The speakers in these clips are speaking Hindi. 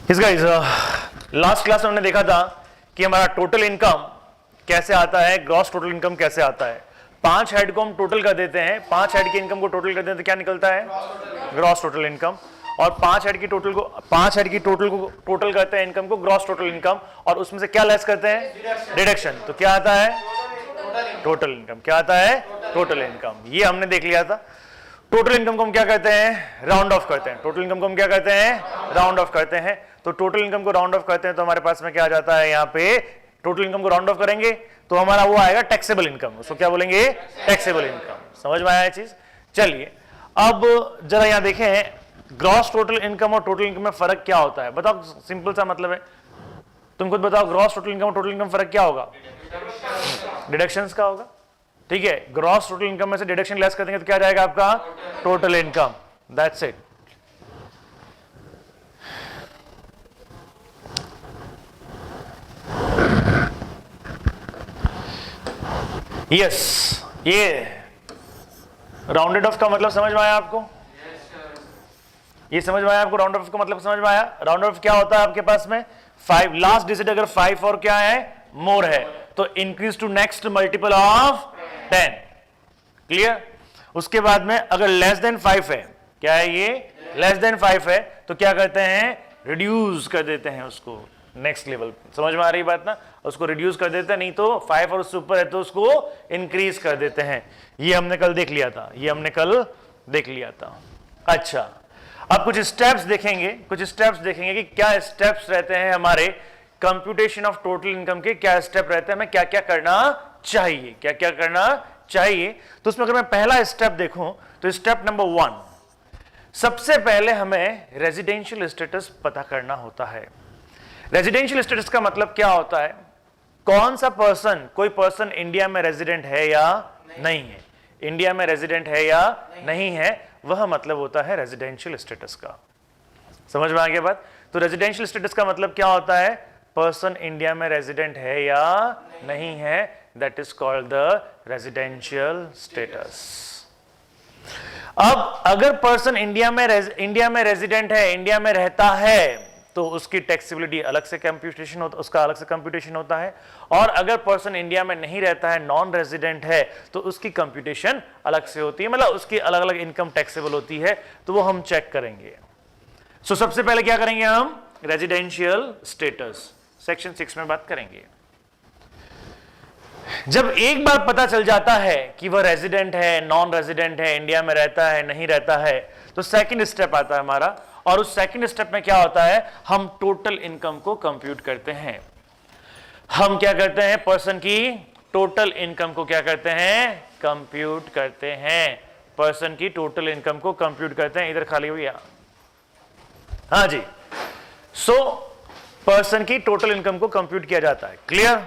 इस गाइस लास्ट क्लास में हमने देखा था कि हमारा टोटल इनकम कैसे आता है, ग्रॉस टोटल इनकम कैसे आता है। 5 हेड को हम टोटल कर देते हैं, 5 हेड की इनकम को टोटल कर देते हैं तो क्या निकलता है? Gross total income. और 5 हेड की टोटल को टोटल करते हैं इनकम को, ग्रॉस टोटल इनकम, और उसमें से क्या लेस करते हैं? डिडक्शन। तो क्या आता है? Total income. क्या आता है? Total income. ये हमने देख लिया था। टोटल इनकम को हम क्या करते हैं? राउंड ऑफ करते हैं। टोटल इनकम को हम क्या करते हैं? राउंड ऑफ करते हैं। तो टोटल इनकम को राउंड ऑफ करते हैं तो हमारे पास में क्या आ जाता है? यहाँ पे टोटल इनकम को राउंड ऑफ करेंगे तो हमारा वो आएगा टैक्सेबल इनकम। उसको क्या बोलेंगे? Taxable income. समझ में आया चीज? चलिए अब जरा यहां देखें, ग्रॉस टोटल इनकम और टोटल इनकम में फर्क क्या होता है? बताओ, सिंपल सा मतलब है, तुम खुद बताओ, ग्रॉस टोटल इनकम और टोटल इनकम फर्क क्या होगा? डिडक्शंस का होगा। ठीक है, ग्रॉस टोटल इनकम में से डिडक्शन लेस कर देंगे तो क्या जाएगा आपका? Total income. That's it. Yes, ये राउंडेड ऑफ का मतलब समझ में आया आपको? ये समझ में आया आपको? राउंड ऑफ का मतलब समझ में आया? राउंड ऑफ क्या होता है आपके पास में? 5 लास्ट डिजिट अगर 5 और क्या है? मोर है तो increase to next multiple of 10। Clear? उसके बाद में अगर लेस देन 5 है, क्या है ये? लेस देन 5 है तो क्या करते हैं? रिड्यूस कर देते हैं उसको नेक्स्ट लेवल। समझ में आ रही बात ना? उसको रिड्यूस कर देते हैं, नहीं तो 5 और उससे ऊपर है तो उसको इंक्रीज कर देते हैं। ये हमने कल देख लिया था। अच्छा, अब कुछ स्टेप्स देखेंगे कि क्या स्टेप्स रहते हैं हमारे कंप्यूटेशन ऑफ टोटल इनकम के, क्या स्टेप रहते हैं, हमें क्या क्या करना चाहिए। तो उसमें अगर मैं पहला स्टेप देखूं तो स्टेप नंबर 1, सबसे पहले हमें रेजिडेंशियल स्टेटस पता करना होता है। रेजिडेंशियल स्टेटस का मतलब क्या होता है? कौन सा पर्सन, कोई पर्सन इंडिया में रेजिडेंट है या नहीं है, इंडिया में रेजिडेंट है या नहीं है, वह मतलब होता है रेजिडेंशियल स्टेटस का। समझ में आ गया बात? तो रेजिडेंशियल स्टेटस का मतलब क्या होता है? पर्सन इंडिया में रेजिडेंट है या नहीं है, that is called the residential status. अब अगर पर्सन इंडिया में रेजिडेंट है, इंडिया में रहता है, तो उसकी टैक्सेबिलिटी अलग से कंप्यूटेशन होता, उसका अलग से कंप्यूटेशन होता है। और अगर पर्सन इंडिया में नहीं रहता है, नॉन रेजिडेंट है, तो उसकी कंप्यूटेशन अलग से होती है, मतलब उसकी अलग अलग इनकम टैक्सेबल होती है। तो वो हम चेक करेंगे। सो सबसे पहले क्या करेंगे हम? रेजिडेंशियल स्टेटस सेक्शन 6 में बात करेंगे। जब एक बार पता चल जाता है कि वह रेजिडेंट है, नॉन रेजिडेंट है, इंडिया में रहता है, नहीं रहता है, तो सेकंड स्टेप आता है हमारा। और उस सेकंड स्टेप में क्या होता है? हम टोटल इनकम को कंप्यूट करते हैं। हम क्या करते हैं? पर्सन की टोटल इनकम को क्या करते हैं? कंप्यूट करते हैं। पर्सन की टोटल इनकम को कंप्यूट करते हैं। इधर खाली हुई, हाँ जी। सो पर्सन की टोटल इनकम को कंप्यूट किया जाता है। क्लियर?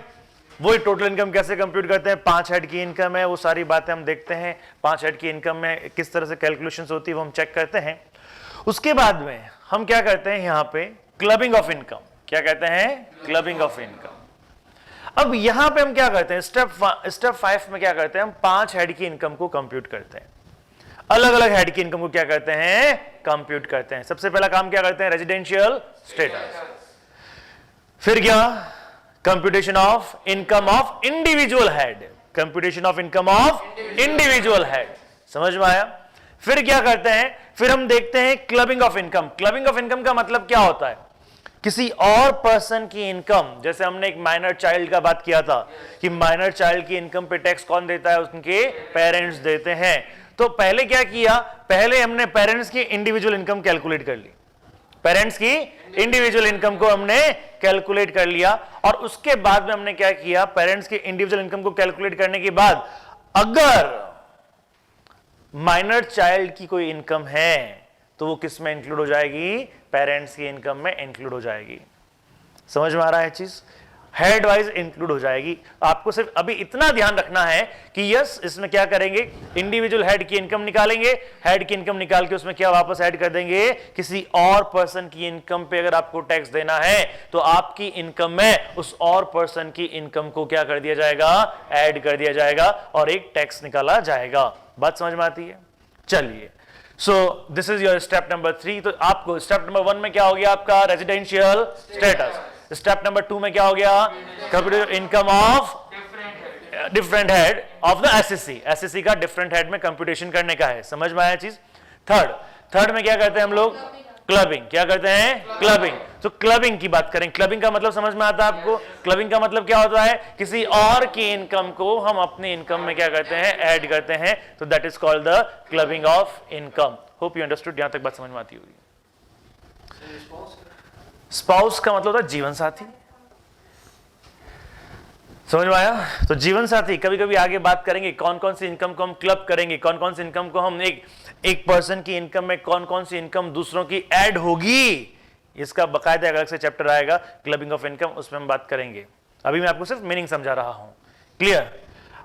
वही टोटल इनकम कैसे कंप्यूट करते हैं? 5 हेड की इनकम है, वो सारी बातें हम देखते हैं। 5 हेड की इनकम में किस तरह से कैलकुलेशंस होती है वो हम चेक करते हैं। उसके बाद में हम क्या करते हैं? यहां पे क्लबिंग ऑफ इनकम। क्या कहते हैं? Clubbing of income. अब यहां पे हम क्या करते हैं? स्टेप 5 में क्या करते हैं? हम 5 हेड की इनकम को कंप्यूट करते हैं। अलग अलग हेड की इनकम को क्या करते हैं? कंप्यूट करते हैं। सबसे पहला काम क्या करते हैं? Residential status. फिर क्या? Computation of income of individual head. Computation of income of individual head. समझ में आया? फिर क्या करते हैं? फिर हम देखते हैं clubbing of income. Clubbing of income का मतलब क्या होता है? किसी और पर्सन की इनकम, जैसे हमने एक माइनर चाइल्ड का बात किया था कि माइनर चाइल्ड की इनकम पे टैक्स कौन देता है? उनके पेरेंट्स देते हैं। तो पहले क्या किया? पहले हमने पेरेंट्स की इंडिविजुअल इनकम कैलकुलेट कर ली। पेरेंट्स की इंडिविजुअल इनकम को हमने कैलकुलेट कर लिया। और उसके बाद में हमने क्या किया? पेरेंट्स की इंडिविजुअल इनकम को कैलकुलेट करने के बाद अगर माइनर चाइल्ड की कोई इनकम है तो वो किस में इंक्लूड हो जाएगी? पेरेंट्स की इनकम में इंक्लूड हो जाएगी। समझ में आ रहा है चीज? हेड वाइज इंक्लूड हो जाएगी। आपको सिर्फ अभी इतना ध्यान रखना है कि यस, इसमें क्या करेंगे? इंडिविजुअल हेड की इनकम निकालेंगे। हेड की इनकम निकाल के उसमें क्या वापस ऐड कर देंगे? किसी और पर्सन की इनकम पे अगर आपको टैक्स देना है तो आपकी इनकम में उस और पर्सन की इनकम को क्या कर दिया जाएगा? ऐड कर दिया जाएगा और एक टैक्स निकाला जाएगा। बात समझ में आती है? चलिए, so this is your step number 3। तो आपको स्टेप नंबर 1 में क्या हो गया आपका रेजिडेंशियल स्टेटस, स्टेप नंबर 2 में क्या हो गया computed income of different head of the assessee, SSC का डिफरेंट हेड में कंप्यूटेशन करने का है। समझ में आया चीज। थर्ड में क्या करते हैं हम लोग क्लबिंग, क्या करते हैं क्लबिंग। तो क्लबिंग की बात करें, क्लबिंग का मतलब समझ में आता है आपको। क्लबिंग का मतलब क्या होता है, किसी और की इनकम को हम अपनी इनकम में क्या करते हैं ऐड करते हैं, तो that is called the clubbing of income. Hope you understood, यहां तक बात समझ में आती होगी। स्पाउस का मतलब होता है जीवन साथी, समझ में आया। तो जीवन साथी कभी कभी आगे बात करेंगे कौन कौन सी इनकम को हम क्लब करेंगे, कौन कौन सी इनकम को हम एक पर्सन की इनकम में कौन कौन सी इनकम दूसरों की ऐड होगी, इसका बकायदा अलग से चैप्टर आएगा क्लबिंग ऑफ इनकम, उसमें हम बात करेंगे। अभी मैं आपको सिर्फ मीनिंग समझा रहा हूं। क्लियर।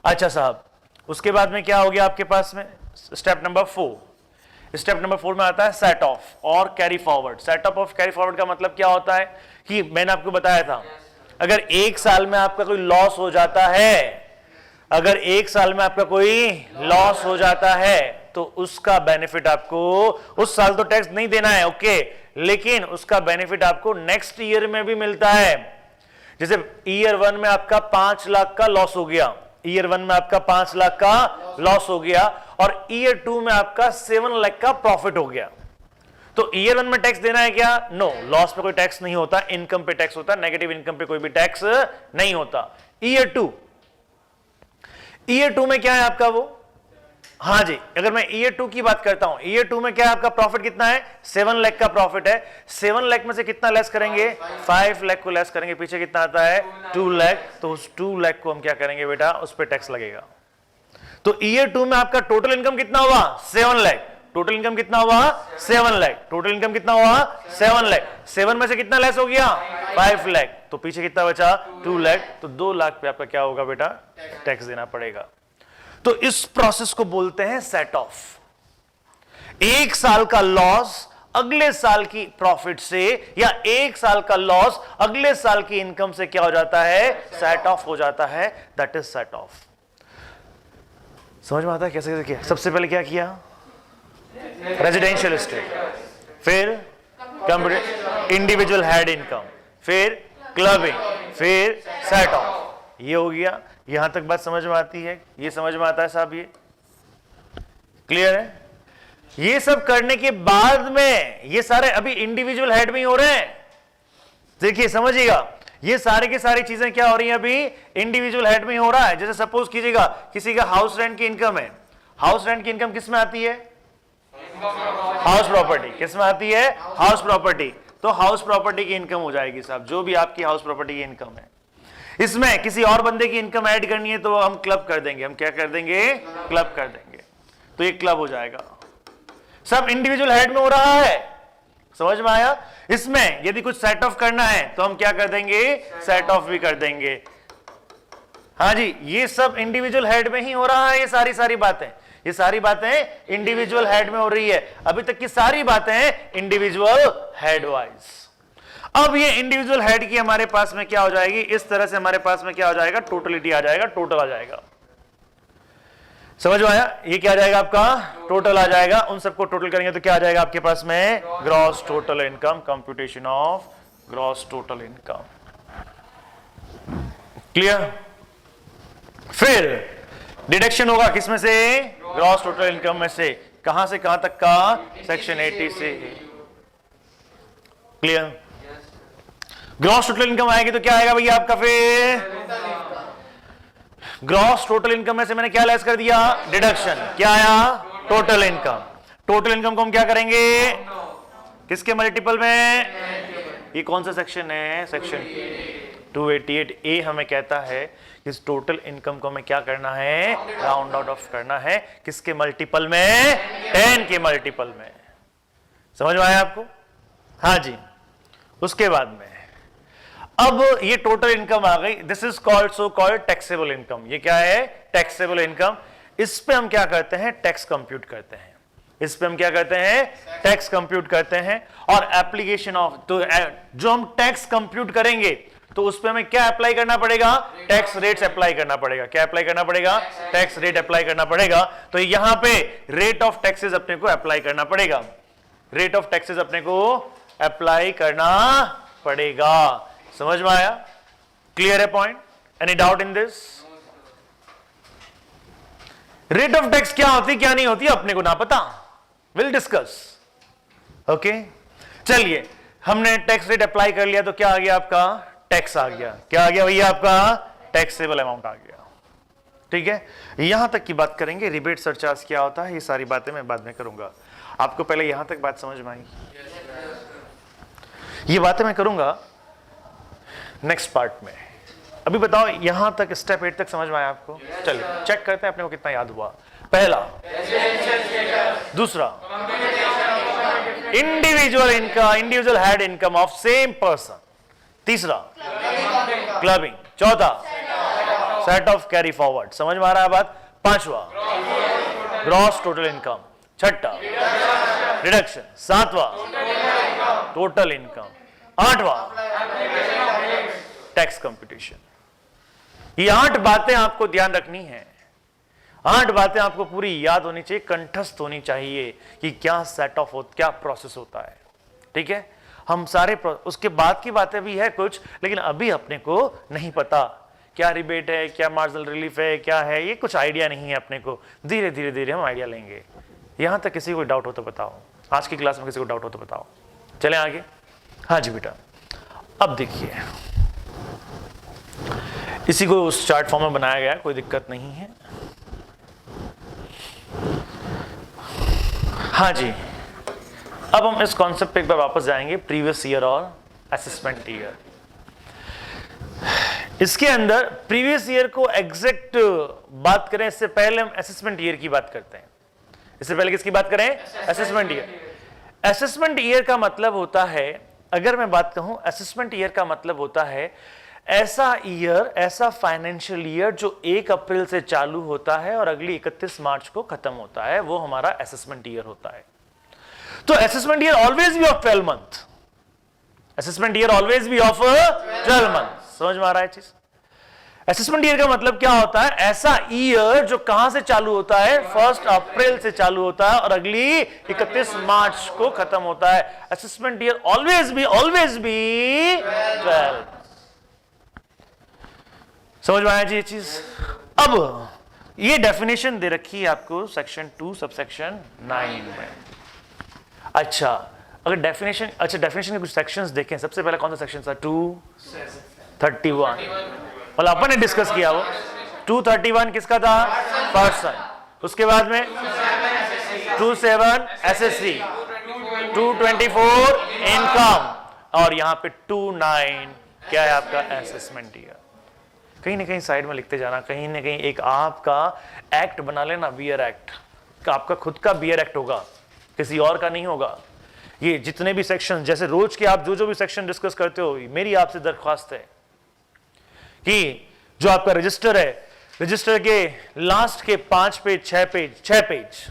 अच्छा साहब, उसके बाद में क्या हो गया आपके पास में स्टेप नंबर 4। स्टेप नंबर 4 में आता है सेट ऑफ और कैरी फॉरवर्ड। सेट ऑफ और कैरी फॉरवर्ड का मतलब क्या होता है कि मैंने आपको बताया था, अगर एक साल में आपका कोई लॉस हो जाता है, अगर एक साल में आपका कोई लॉस हो जाता है तो उसका बेनिफिट आपको उस साल तो टैक्स नहीं देना है, ओके, लेकिन उसका बेनिफिट आपको नेक्स्ट ईयर में भी मिलता है। जैसे ईयर 1 में आपका 5 लाख का लॉस हो गया, ईयर 1 में आपका 5 लाख का लॉस हो गया और ईयर 2 में आपका 7 लाख का प्रॉफिट हो गया, तो ईयर 1 में टैक्स देना है क्या? नो, लॉस पे कोई टैक्स नहीं होता, इनकम पे टैक्स होता, नेगेटिव इनकम पे कोई भी टैक्स नहीं होता। ईयर 2 में क्या है आपका वो, हाँ जी, अगर मैं ईयर 2 की बात करता हूं, ईयर 2 में क्या है आपका प्रॉफिट कितना है 7 लाख का प्रॉफिट है। 7 लाख में से कितना लेस करेंगे 5 लाख को लेस करेंगे, पीछे कितना आता है 2 लाख, तो उस 2 लाख को हम क्या करेंगे बेटा, उस पर टैक्स लगेगा। तो ईयर 2 में आपका टोटल इनकम कितना हुआ 7 लाख, टोटल इनकम कितना हुआ 7 लाख, टोटल इनकम कितना हुआ 7 लाख, 7 में से कितना लेस हो गया 5 लाख, तो पीछे कितना बचा 2 लाख, तो 2 लाख पे आपका क्या होगा बेटा टैक्स देना पड़ेगा। तो इस प्रोसेस को बोलते हैं सेट ऑफ। एक साल का लॉस अगले साल की प्रॉफिट से या एक साल का लॉस अगले साल की इनकम से क्या हो जाता है सेट ऑफ हो जाता है, दैट इज सेट ऑफ। समझ में आता है कैसे कैसे किया? सबसे पहले क्या किया रेजिडेंशियल स्टेट, फिर इंडिविजुअल हेड इनकम, फिर क्लबिंग, फिर सेट ऑफ। ये हो गया, यहां तक बात समझ में आती है, ये समझ में आता है साहब, ये क्लियर है। ये सब करने के बाद में ये सारे अभी इंडिविजुअल हेड में ही हो रहे हैं, देखिए समझिएगा, ये सारे की सारी चीजें क्या हो रही हैं अभी इंडिविजुअल हेड में ही हो रहा है। जैसे सपोज कीजिएगा किसी का हाउस रेंट की इनकम है, हाउस रेंट की इनकम किस में आती है हाउस प्रॉपर्टी, किस में आती है हाउस प्रॉपर्टी, तो हाउस प्रॉपर्टी की इनकम हो जाएगी साहब, जो भी आपकी हाउस प्रॉपर्टी की इनकम है। इसमें किसी और बंदे की इनकम ऐड करनी है तो हम क्लब कर देंगे, हम क्या कर देंगे क्लब कर देंगे, तो ये क्लब हो जाएगा। सब इंडिविजुअल हेड में हो रहा है, समझ में आया। इसमें यदि कुछ सेट ऑफ करना है तो हम क्या कर देंगे सेट ऑफ भी कर देंगे। हाँ जी, ये सब इंडिविजुअल हेड में ही हो रहा है, ये सारी बातें, ये सारी बातें इंडिविजुअल हेड में हो रही है। अभी तक की सारी बातें इंडिविजुअल हेड वाइज। अब ये इंडिविजुअल हेड की हमारे पास में क्या हो जाएगी, इस तरह से हमारे पास में क्या हो जाएगा टोटलिटी आ जाएगा, टोटल आ जाएगा। समझ में आया, ये क्या आ जाएगा आपका टोटल आ जाएगा। उन सबको टोटल करेंगे तो क्या आ जाएगा आपके पास में gross total income, computation of gross total income. Clear. फिर डिडक्शन होगा किसमें से ग्रॉस टोटल इनकम में से, कहां से कहां तक का सेक्शन 80 से। क्लियर। ग्रॉस टोटल इनकम आएगी तो क्या आएगा भैया आपका, फिर ग्रॉस टोटल इनकम में से मैंने क्या लेस कर दिया डिडक्शन, क्या आया टोटल इनकम। टोटल इनकम को हम क्या करेंगे किसके मल्टीपल में, ये कौन सा सेक्शन है सेक्शन 288 ए हमें कहता है कि इस टोटल इनकम को हमें क्या करना है राउंड आउट ऑफ करना है, किसके मल्टीपल में 10 के मल्टीपल में। समझ में आया आपको। हाँ जी, उसके बाद में अब ये टोटल इनकम आ गई, this is called so called taxable income. ये क्या है टैक्सेबल इनकम। इस पे हम क्या करते हैं टैक्स कंप्यूट करते हैं, इस पे हम क्या करते हैं टैक्स कंप्यूट करते हैं। और एप्लीकेशन ऑफ, तो जो हम टैक्स कंप्यूट करेंगे तो उस पर हमें क्या अप्लाई करना पड़ेगा? टैक्स रेट्स अप्लाई करना पड़ेगा। क्या अप्लाई करना पड़ेगा? टैक्स रेट अप्लाई करना पड़ेगा। तो यहां पे रेट ऑफ टैक्सेस अपने को अप्लाई करना पड़ेगा। रेट ऑफ टैक्सेस अपने को अप्लाई करना पड़ेगा। समझ में आया? क्लियर है point? Any doubt in this? Rate of tax क्या होती क्या नहीं होती अपने को ना पता, विल डिस्कस। ओके, चलिए हमने टैक्स रेट अप्लाई कर लिया तो क्या आ गया आपका? टैक्स आ गया। क्या आ गया भैया? आपका टैक्सेबल अमाउंट आ गया। ठीक है, यहां तक की बात करेंगे। रिबेट सरचार्ज क्या होता है, ये सारी बातें मैं बाद में करूंगा। आपको पहले यहां तक बात समझ में आई? ये बातें मैं करूंगा नेक्स्ट पार्ट में। अभी बताओ यहां तक स्टेप 8 तक समझ में आया आपको? चलिए चेक करते हैं अपने को कितना याद हुआ। पहला, दूसरा, individual income, individual head income of same person. तीसरा, क्लबिंग। चौथा, सेट ऑफ कैरी फॉरवर्ड। समझ में आ रहा है बात? पांचवा, ग्रॉस टोटल इनकम। छठा, डिडक्शन। सातवां, टोटल इनकम। आठवां, टैक्स कंप्यूटेशन। ये 8 बातें आपको ध्यान रखनी है। 8 बातें आपको पूरी याद होनी चाहिए, कंठस्थ होनी चाहिए कि क्या सेट ऑफ क्या प्रोसेस होता है। ठीक है, हम सारे उसके बाद की बातें भी है कुछ, लेकिन अभी अपने को नहीं पता क्या रिबेट है, क्या मार्जिनल रिलीफ है, क्या है, ये कुछ आइडिया नहीं है अपने को। धीरे धीरे धीरे हम आइडिया लेंगे। यहां तक किसी को डाउट हो तो बताओ, आज की क्लास में किसी को डाउट हो तो बताओ। चलें आगे। हाँ जी बेटा, अब देखिए इसी को उस चार्ट फॉर्म में बनाया गया है, कोई दिक्कत नहीं है। हाँ जी, अब हम इस कॉन्सेप्ट पे एक बार वापस जाएंगे, प्रीवियस ईयर और असेसमेंट ईयर। इसके अंदर प्रीवियस ईयर को एग्जैक्ट बात करें इससे पहले हम असेसमेंट ईयर की बात करते हैं। इससे पहले किसकी बात करें? Assessment year. असेसमेंट ईयर का मतलब होता है, अगर मैं बात कहूं, असेसमेंट ईयर का मतलब होता है ऐसा ईयर, ऐसा फाइनेंशियल ईयर जो 1 अप्रैल से चालू होता है और अगली 31 मार्च को खत्म होता है, वो हमारा असेसमेंट ईयर होता है। तो assessment year always be of 12 month. Assessment year always be of 12 month. समझ में आ रहा है चीज? असेसमेंट ईयर का मतलब क्या होता है? ऐसा ईयर जो कहां से चालू होता है? 1 अप्रैल से चालू होता है और अगली 31 मार्च को खत्म होता है। Assessment year always be 12। समझ में आया जी ये चीज? अब ये डेफिनेशन दे रखी है आपको सेक्शन 2 सबसेक्शन 9 में। अच्छा, अगर डेफिनेशन, अच्छा डेफिनेशन के कुछ सेक्शंस देखें। सबसे पहले कौन सा सेक्शन था? 231, मतलब अपन ने डिस्कस किया वो। 231 किसका था? पर्सन। उसके बाद में 27 एसएससी, 224 इनकम, और यहां पे 29 क्या है आपका? Assessment year. कहीं ना कहीं साइड में लिखते जाना, कहीं ना कहीं एक आपका एक्ट बना लेना, बियर एक्ट। आपका खुद का बियर एक्ट होगा, किसी और का नहीं होगा। ये जितने भी सेक्शन, जैसे रोज के आप जो भी सेक्शन डिस्कस करते हो, मेरी आपसे दरख्वास्त है कि जो आपका रजिस्टर है, रजिस्टर के लास्ट के 5 पेज 6 पेज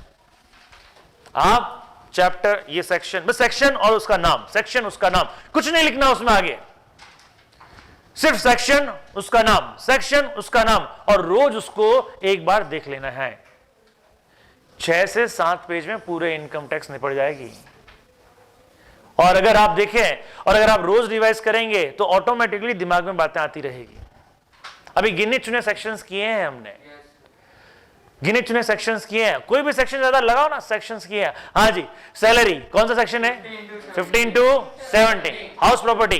आप चैप्टर, ये सेक्शन, बस सेक्शन और उसका नाम, सेक्शन उसका नाम, कुछ नहीं लिखना उसमें आगे, सिर्फ सेक्शन उसका नाम, सेक्शन उसका नाम, और रोज उसको एक बार देख लेना है। 6 से 7 पेज में पूरे इनकम टैक्स निपट जाएगी। और अगर आप देखें और अगर आप रोज रिवाइज करेंगे तो ऑटोमेटिकली दिमाग में बातें आती रहेगी। अभी गिने चुने सेक्शंस किए हैं हमने, गिने चुने सेक्शंस किए हैं। कोई भी सेक्शन ज्यादा लगाओ ना, सेक्शंस किए हैं। हाँ जी, सैलरी कौन सा सेक्शन है? 15 to 17। House property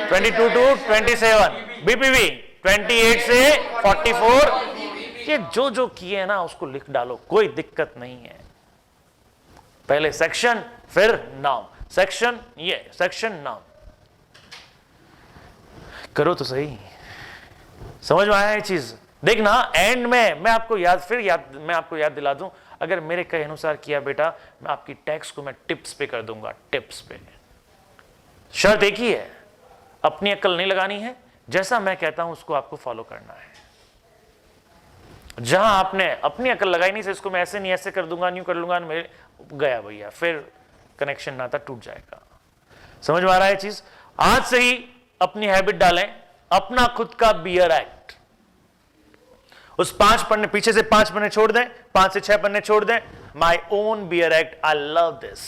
22 to 27। बीपीवी 28 से 44। ये जो जो किए हैं ना उसको लिख डालो, कोई दिक्कत नहीं है। पहले सेक्शन फिर नाम, सेक्शन ये, सेक्शन नाम, करो तो सही। समझ में आया ये चीज? देखना एंड में मैं आपको याद दिला दूं, अगर मेरे कहे अनुसार किया बेटा, मैं आपकी टैक्स को मैं टिप्स पे कर दूंगा, टिप्स पे। शर्त एक ही है, अपनी अक्ल नहीं लगानी है, जैसा मैं कहता हूं उसको आपको फॉलो करना है। जहां आपने अपनी अक्ल लगाई नहीं से इसको मैं ऐसे नहीं ऐसे कर दूंगा, न्यू कर लूंगा, मेरे गया भैया, फिर कनेक्शन नाता टूट जाएगा। समझ में आ रहा है चीज? आज से ही अपनी हैबिट डालें, अपना खुद का बियर एक्ट। उस 5 पन्ने पीछे से 5 पन्ने छोड़ दें, 5 से 6 पन्ने छोड़ दें। My own bare act, I love this.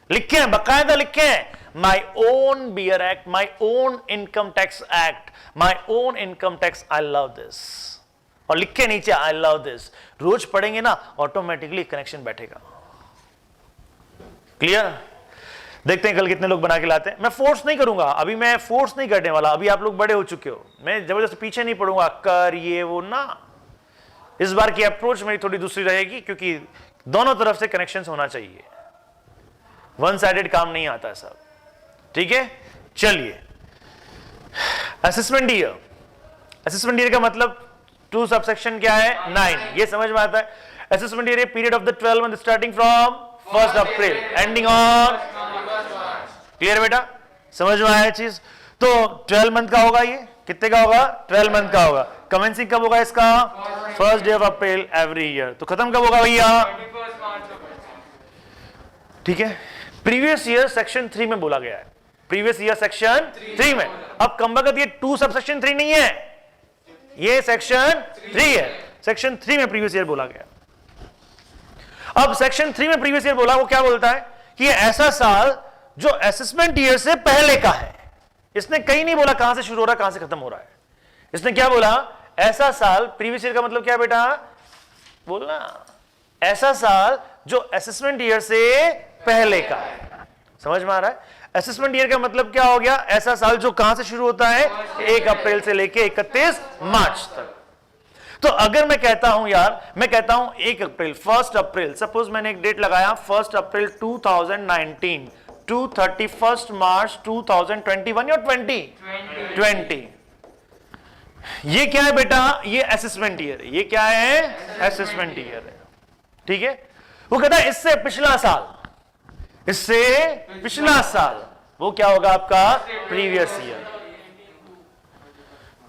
लिखे हैं, बकायदा लिखे हैं, my own bare act, my own income tax act, my own income tax, I love this. और लिखे नीचे आई लव दिस। रोज पढ़ेंगे ना, ऑटोमेटिकली कनेक्शन बैठेगा। क्लियर? देखते हैं कल कितने लोग बना के लाते हैं। मैं फोर्स नहीं करूंगा, अभी मैं फोर्स नहीं करने वाला। अभी आप लोग बड़े हो चुके हो, मैं जबरदस्ती पीछे नहीं पड़ूंगा, कर ये वो ना। इस बार की अप्रोच मेरी थोड़ी दूसरी रहेगी, क्योंकि दोनों तरफ से कनेक्शन होना चाहिए। वन साइडेड काम नहीं आता है साहब। ठीक है, चलिए। असेसमेंट ईयर, असेसमेंट ईयर का मतलब 2 सबसेक्शन क्या है, 9, ये समझ में आता है। Assessment year period of the 12 month starting from 1 April ending on. Clear बेटा, समझ में आया चीज? तो 12 मंथ का होगा, ये कितने का होगा, 12 मंथ का होगा। कमेंसिंग कब होगा इसका, 1st day of April every year. तो खत्म कब होगा भैया, ठीक है। प्रीवियस ईयर सेक्शन 3 में बोला गया है, प्रीवियस ईयर सेक्शन 3 में। अब कमबख्त ये 2 सबसेक्शन 3 नहीं है, ये सेक्शन 3 है। सेक्शन 3 में प्रीवियस ईयर बोला गया। अब सेक्शन 3 में प्रीवियस ईयर बोला, वो क्या बोलता है कि ये ऐसा साल जो असेसमेंट ईयर से पहले का है। इसने कहीं नहीं बोला कहां से शुरू हो रहा है, कहां से खत्म हो रहा है। इसने क्या बोला, ऐसा साल। प्रीवियस ईयर का मतलब क्या बेटा, बोलना, ऐसा साल जो असेसमेंट ईयर से पहले का है। समझ में आ रहा है? असेसमेंट ईयर का मतलब क्या हो गया, ऐसा साल जो कहां से शुरू होता है, 1 अप्रैल से लेके 31 मार्च तक। तो अगर मैं कहता हूं यार, मैं कहता हूं 1 अप्रैल, 1 अप्रैल, सपोज मैंने एक डेट लगाया 1 अप्रैल 2019 टू 31 मार्च 2021 या 2020। ये क्या है बेटा, ये असेसमेंट ईयर है। ये क्या है, असेसमेंट ईयर है। ठीक है, वो कहता है इससे पिछला साल, इससे पिछला साल, वो क्या होगा आपका, प्रीवियस ईयर।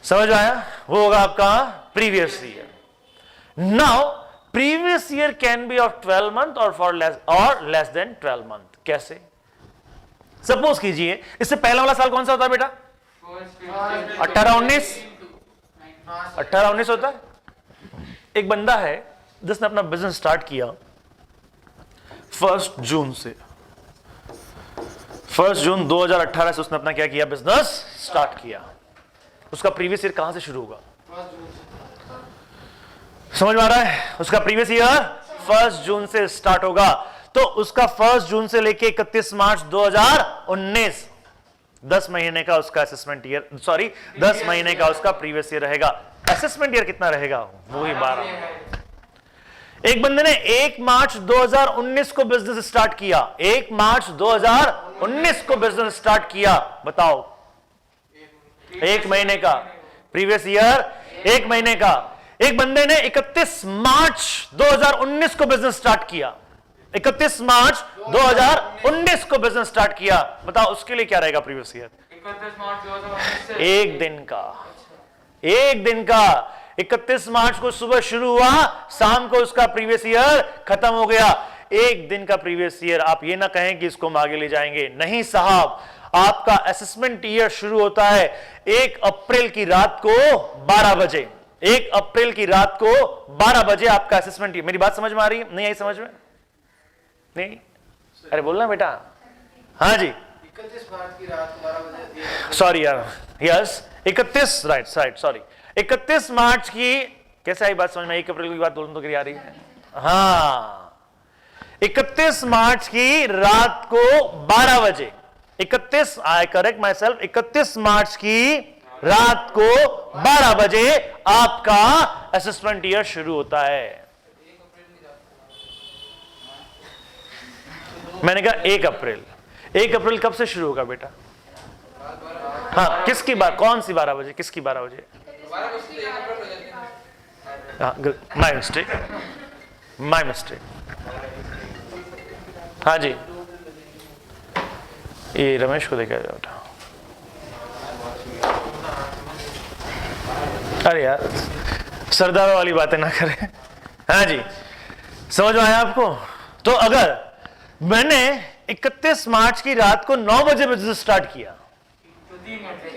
समझ आया, वो होगा आपका previous year. Now previous year can be of 12 month और फॉर लेस देन 12 मंथ। कैसे? सपोज कीजिए, इससे पहला वाला साल कौन सा होता है बेटा, 18-19, 18-19 होता है। एक बंदा है जिसने अपना बिजनेस स्टार्ट किया 1 जून से, 1 जून 2018 से उसने अपना क्या किया, बिजनेस स्टार्ट किया। उसका प्रीवियस ईयर कहां से शुरू होगा, समझ में आ रहा है? उसका प्रीवियस ईयर 1 जून से स्टार्ट होगा। तो उसका 1 जून से लेके 31 मार्च 2019, 10 महीने का उसका असेसमेंट ईयर, सॉरी 10 महीने का उसका प्रीवियस ईयर रहेगा। असेसमेंट ईयर कितना रहेगा, वो ही 12। एक बंदे ने 1 मार्च 2019 को बिजनेस स्टार्ट किया, 1 मार्च 2019 को बिजनेस स्टार्ट किया। बताओ, 1 महीने का प्रीवियस ईयर, 1 महीने का। एक बंदे ने 31 मार्च 2019 को बिजनेस स्टार्ट किया, 31 मार्च 2019 को बिजनेस स्टार्ट किया। बताओ उसके लिए क्या रहेगा प्रीवियस ईयर, 31 मार्च 2019 से 1 दिन का, 1 दिन का। 31 मार्च को सुबह शुरू हुआ, शाम को उसका प्रीवियस ईयर खत्म हो गया। 1 दिन का प्रीवियस ईयर। आप ये ना कहें कि इसको हम आगे ले जाएंगे, नहीं साहब। आपका असेसमेंट ईयर शुरू होता है 1 अप्रैल की रात को 12 बजे। 1 अप्रैल की रात को 12 बजे आपका असेसमेंट ईयर। मेरी बात समझ में आ रही है, नहीं आई समझ में? नहीं, अरे बोलना बेटा। हाँ जी, 31 मार्च की रात 12 बजे। सॉरी यार, यस 31, राइट सॉरी 31 मार्च की, कैसे आई बात समझ में? 1 अप्रैल की बात बोलूं तो क्या आ रही है? हाँ, 31 मार्च की रात को 12 बजे, 31, आई करेक्ट माई सेल्फ, 31 मार्च की रात को 12 बजे आपका असेसमेंट ईयर शुरू होता है। मैंने कहा 1 अप्रैल। 1 अप्रैल कब से शुरू होगा बेटा? हाँ, किसकी बात, कौन सी 12 बजे, किसकी 12 बजे? My mistake. हाँ जी, ये रमेश को देखा जाए बेटा। अरे यार, सरदार वाली बातें ना करें। हाँ जी, समझ में आया आपको? तो अगर मैंने 31 मार्च की रात को 9 बजे बिजनेस स्टार्ट किया, 3 घंटे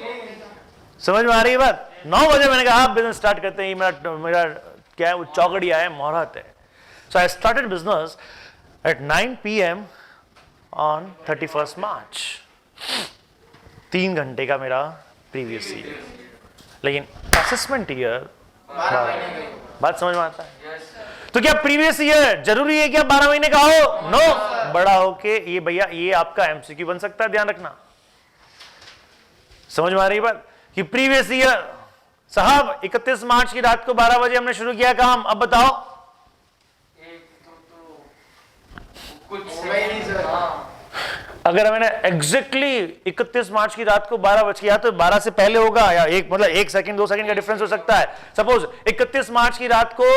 समझ में आ रही है बात? 9 बजे मैंने कहा आप बिजनेस स्टार्ट करते हैं, मेरा क्या है, वो चौकड़िया है, मुहूर्त है. So I started business at 9 PM on 31st March. 3 घंटे का मेरा प्रीवियस ईयर, लेकिन असेसमेंट ईयर 12. बात समझ में आता है? तो क्या प्रीवियस ईयर जरूरी है क्या 12 महीने का हो? नो. बड़ा होके ये भैया ये आपका MCQ बन सकता है, ध्यान रखना. समझ में आ रही बात कि प्रीवियस ईयर साहब 31 मार्च की रात को 12 बजे हमने शुरू किया काम, अब बताओ. कुछ नहीं सर. अगर मैंने एग्जैक्टली 31 मार्च की रात को 12 बजे किया तो 12 से पहले होगा या मतलब 1 सेकंड 2 सेकंड का डिफरेंस हो सकता है. सपोज 31 मार्च की रात को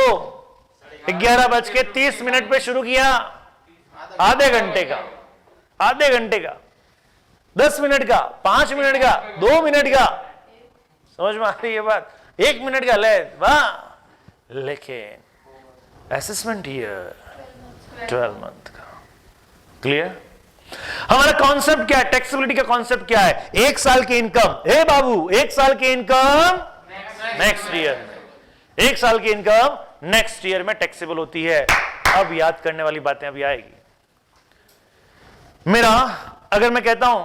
11:30 पे शुरू किया, आधे घंटे का, 10 मिनट का, 5 मिनट का, 2 मिनट का. समझ में आ रही है बात? 1 मिनट का ले वाह. लेकिन असेसमेंट ईयर 12 मंथ का. क्लियर? हमारा कॉन्सेप्ट क्या है? टैक्सेबिलिटी का कॉन्सेप्ट क्या है? 1 साल की इनकम, हे बाबू 1 साल की इनकम नेक्स्ट ईयर में, 1 साल की इनकम नेक्स्ट ईयर में टैक्सेबल होती है. अब याद करने वाली बातें अभी आएगी. मेरा अगर मैं कहता हूं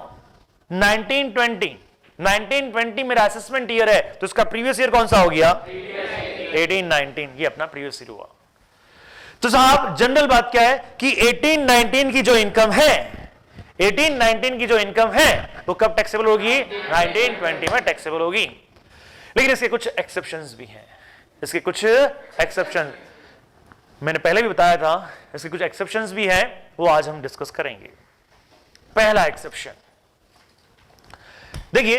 1920 मेरा असेसमेंट ईयर है तो इसका प्रीवियस ईयर कौन सा हो गया? 18-19. ये अपना प्रीवियस ईयर हुआ. तो साहब जनरल बात क्या है कि 18-19 की जो इनकम है, 18-19 की जो इनकम है वो कब टैक्सेबल होगी? 19-20 में टैक्सेबल होगी. लेकिन इसके कुछ एक्सेप्शंस भी हैं. इसके कुछ एक्सेप्शन मैंने पहले भी बताया था. इसके कुछ एक्सेप्शंस भी हैं, वो आज हम डिस्कस करेंगे. पहला एक्सेप्शन देखिए,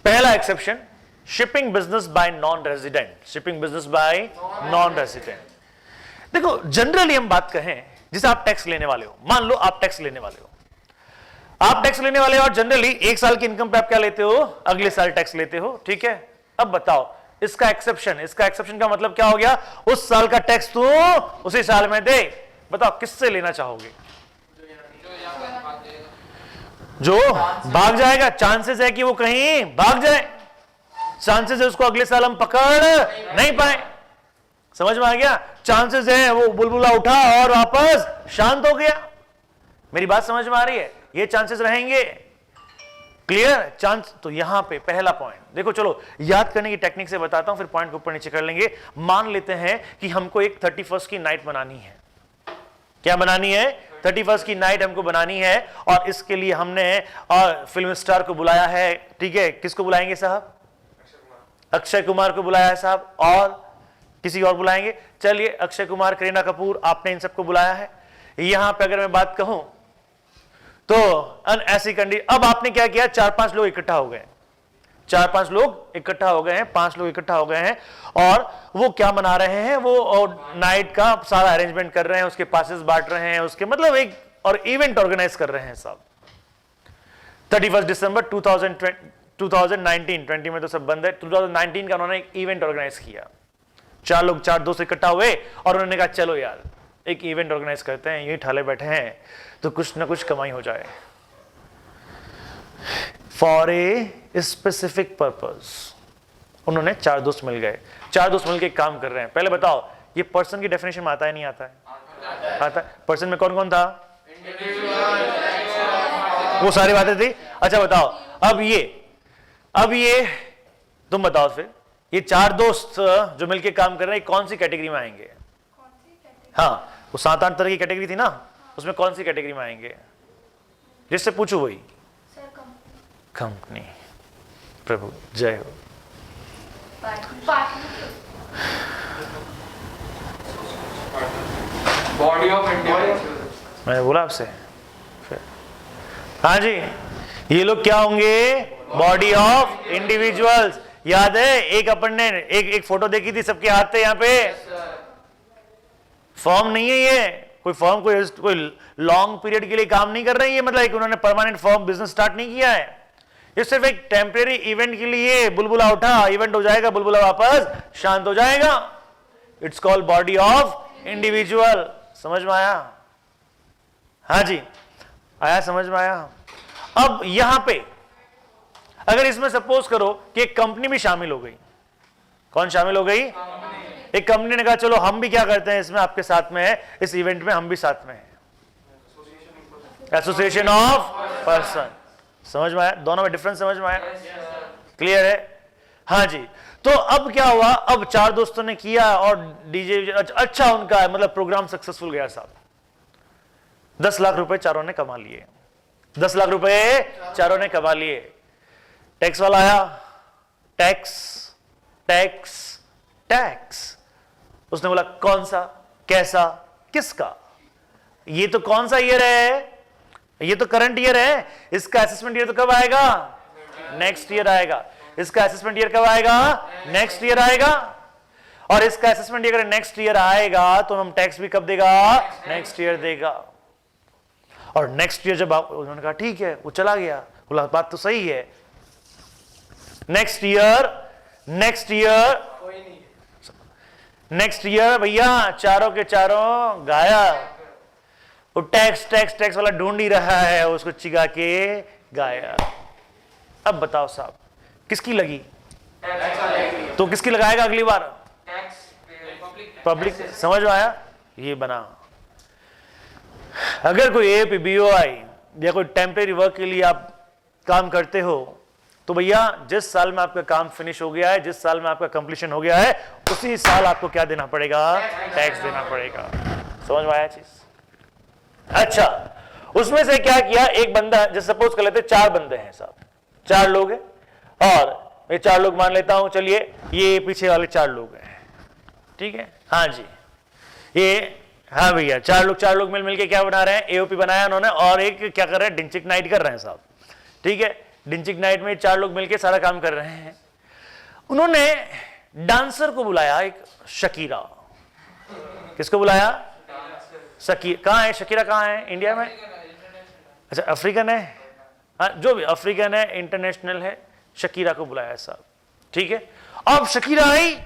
पहला exception shipping business by non resident. Shipping business by non resident. देखो जनरली हम बात कहें, जैसे आप टैक्स लेने वाले हो, मान लो आप टैक्स लेने वाले हो, आप टैक्स लेने वाले हो और जनरली 1 साल की इनकम पे आप क्या लेते हो? अगले साल टैक्स लेते हो. ठीक है, अब बताओ इसका एक्सेप्शन का मतलब क्या हो गया? उस साल का टैक्स तू उसी साल में दे. बताओ किससे लेना चाहोगे? जो भाग जाएगा. चांसेस है कि वो कहीं भाग जाए, चांसेस है उसको अगले साल हम पकड़ नहीं पाए. समझ में आ गया? चांसेस है वो बुलबुला उठा और वापस शांत हो गया. मेरी बात समझ में आ रही है? ये चांसेस रहेंगे. क्लियर? चांस. तो यहां पे पहला पॉइंट देखो, चलो याद करने की टेक्निक से बताता हूं, फिर पॉइंट को ऊपर नीचे कर लेंगे. मान लेते हैं कि हमको एक 31st की नाइट बनानी है. क्या बनानी है? 31st की नाइट हमको बनानी है और इसके लिए हमने फिल्म स्टार को बुलाया है. ठीक है, किसको बुलाएंगे साहब? अक्षय कुमार को बुलाया है साहब, और किसी और बुलाएंगे? चलिए अक्षय कुमार, करीना कपूर, आपने इन सबको बुलाया है. यहां पे अगर मैं बात कहूं तो ऐसी कंडीशन, अब आपने क्या किया? 4-5 लोग इकट्ठा हो गए, 4-5 लोग इकट्ठा हो गए हैं, 5 लोग इकट्ठा हो गए हैं और वो क्या मना रहे हैं? वो नाइट का सारा अरेंजमेंट कर रहे हैं, उसके पासेस बांट रहे हैं, उसके मतलब एक और इवेंट ऑर्गेनाइज कर रहे हैं सब. 31 दिसंबर 2019, 20 में तो सब बंद है. 2019 का उन्होंने एक इवेंट ऑर्गेनाइज किया. 4 लोग 4 दोस्त इकट्ठा हुए और उन्होंने कहा चलो यार एक इवेंट ऑर्गेनाइज करते हैं, यही ठाले बैठे हैं तो कुछ ना कुछ कमाई हो जाए. फॉर ए स्पेसिफिक पर्पस उन्होंने 4 दोस्त मिल गए. 4 दोस्त मिलकर एक काम कर रहे हैं. पहले बताओ ये पर्सन की डेफिनेशन में आता है नहीं आता है? आता है. पर्सन में कौन कौन था? वो सारी बातें थी. अच्छा बताओ, अब ये तुम बताओ फिर, ये 4 दोस्त जो मिलके काम कर रहे हैं कौन सी कैटेगरी में आएंगे? हाँ, वो 7-8 तरह की कैटेगरी थी ना, उसमें कौन सी कैटेगरी में आएंगे? जिससे पूछो वही. कंपनी. प्रभु जय हो. Body of India. मैंने बोला आपसे. हाँ जी, ये लोग क्या होंगे? Body of individuals. याद है एक अपन ने एक फोटो देखी थी, सबके हाथ थे यहाँ पे. फर्म नहीं है ये, कोई फर्म कोई लॉन्ग पीरियड के लिए काम नहीं कर रही है. मतलब एक उन्होंने परमानेंट फर्म बिजनेस स्टार्ट नहीं किया है. ये सिर्फ एक टेम्परेरी इवेंट के लिए, बुलबुला उठा, इवेंट हो जाएगा, बुलबुला वापस शांत हो जाएगा. It's called body of individual. समझ में आया? हाँ जी, आया समझ में आया? अब यहां पे अगर इसमें सपोज करो कि एक कंपनी भी शामिल हो गई, कौन शामिल हो गई? एक कंपनी ने कहा चलो हम भी क्या करते हैं, इसमें आपके साथ में है, इस इवेंट में हम भी साथ में हैं, एसोसिएशन ऑफ पर्सन। समझ में आया? दोनों में डिफरेंस समझ में आया? क्लियर है? हाँ जी। तो अब क्या हुआ, अब 4 दोस्तों ने किया और डीजे अच्छा उनका मतलब प्रोग्राम सक्सेसफुल गया साहब। 10 लाख रुपए चारों ने कमा लिए, 10 लाख रुपए चारों ने कमा लिए। टैक्स वाला आया, टैक्स टैक्स टैक्स। उसने बोला कौन सा, कैसा, किसका? ये तो कौन सा ईयर है? ये तो करंट ईयर है, इसका असेसमेंट ईयर तो कब आएगा? नेक्स्ट ईयर आएगा। इसका असेसमेंट ईयर कब आएगा? नेक्स्ट ईयर आएगा। और इसका असेसमेंट ईयर नेक्स्ट ईयर आएगा तो हम टैक्स भी कब देगा? नेक्स्ट ईयर देगा। और नेक्स्ट ईयर जब आप, उन्होंने कहा ठीक है, वो चला गया, बोला बात तो सही है। नेक्स्ट ईयर नेक्स्ट ईयर भैया चारों के चारों गायब। वो टैक्स टैक्स टैक्स वाला ढूंढ ही रहा है, उसको चिगा के गायब। अब बताओ साहब किसकी लगी? तो किसकी लगाएगा अगली बार? पब्लिक। समझ में आया? ये बना। अगर कोई APBOI या कोई टेम्परेरी वर्क के लिए आप काम करते हो तो भैया जिस साल में आपका काम फिनिश हो गया है, जिस साल में आपका कंप्लीशन हो गया है, उसी साल आपको क्या देना पड़ेगा? टैक्स देना पड़ेगा। समझ में आया चीज? अच्छा, उसमें से क्या किया, एक बंदा, जैसे सपोज कर लेते 4 बंदे हैं साहब, 4 लोग हैं, और ये 4 लोग मान लेता हूं, चलिए ये पीछे वाले 4 लोग हैं, ठीक है? हाँ जी, ये, हाँ भैया 4 लोग मिल के क्या बना रहे हैं? AOP बनाया उन्होंने, और एक क्या कर रहे हैं? डिंचिक नाइट कर रहे हैं साहब, ठीक है? डिंचिक नाइट में 4 लोग मिलके सारा काम कर रहे हैं। उन्होंने डांसर को बुलाया, एक शकीरा। किसको बुलाया? कहां है शकीरा? कहां है? इंडिया में? अच्छा, अफ्रीकन है, हाँ जो भी अफ्रीकन है, इंटरनेशनल है, शकीरा को बुलाया साहब, ठीक है? अब शकीरा आई,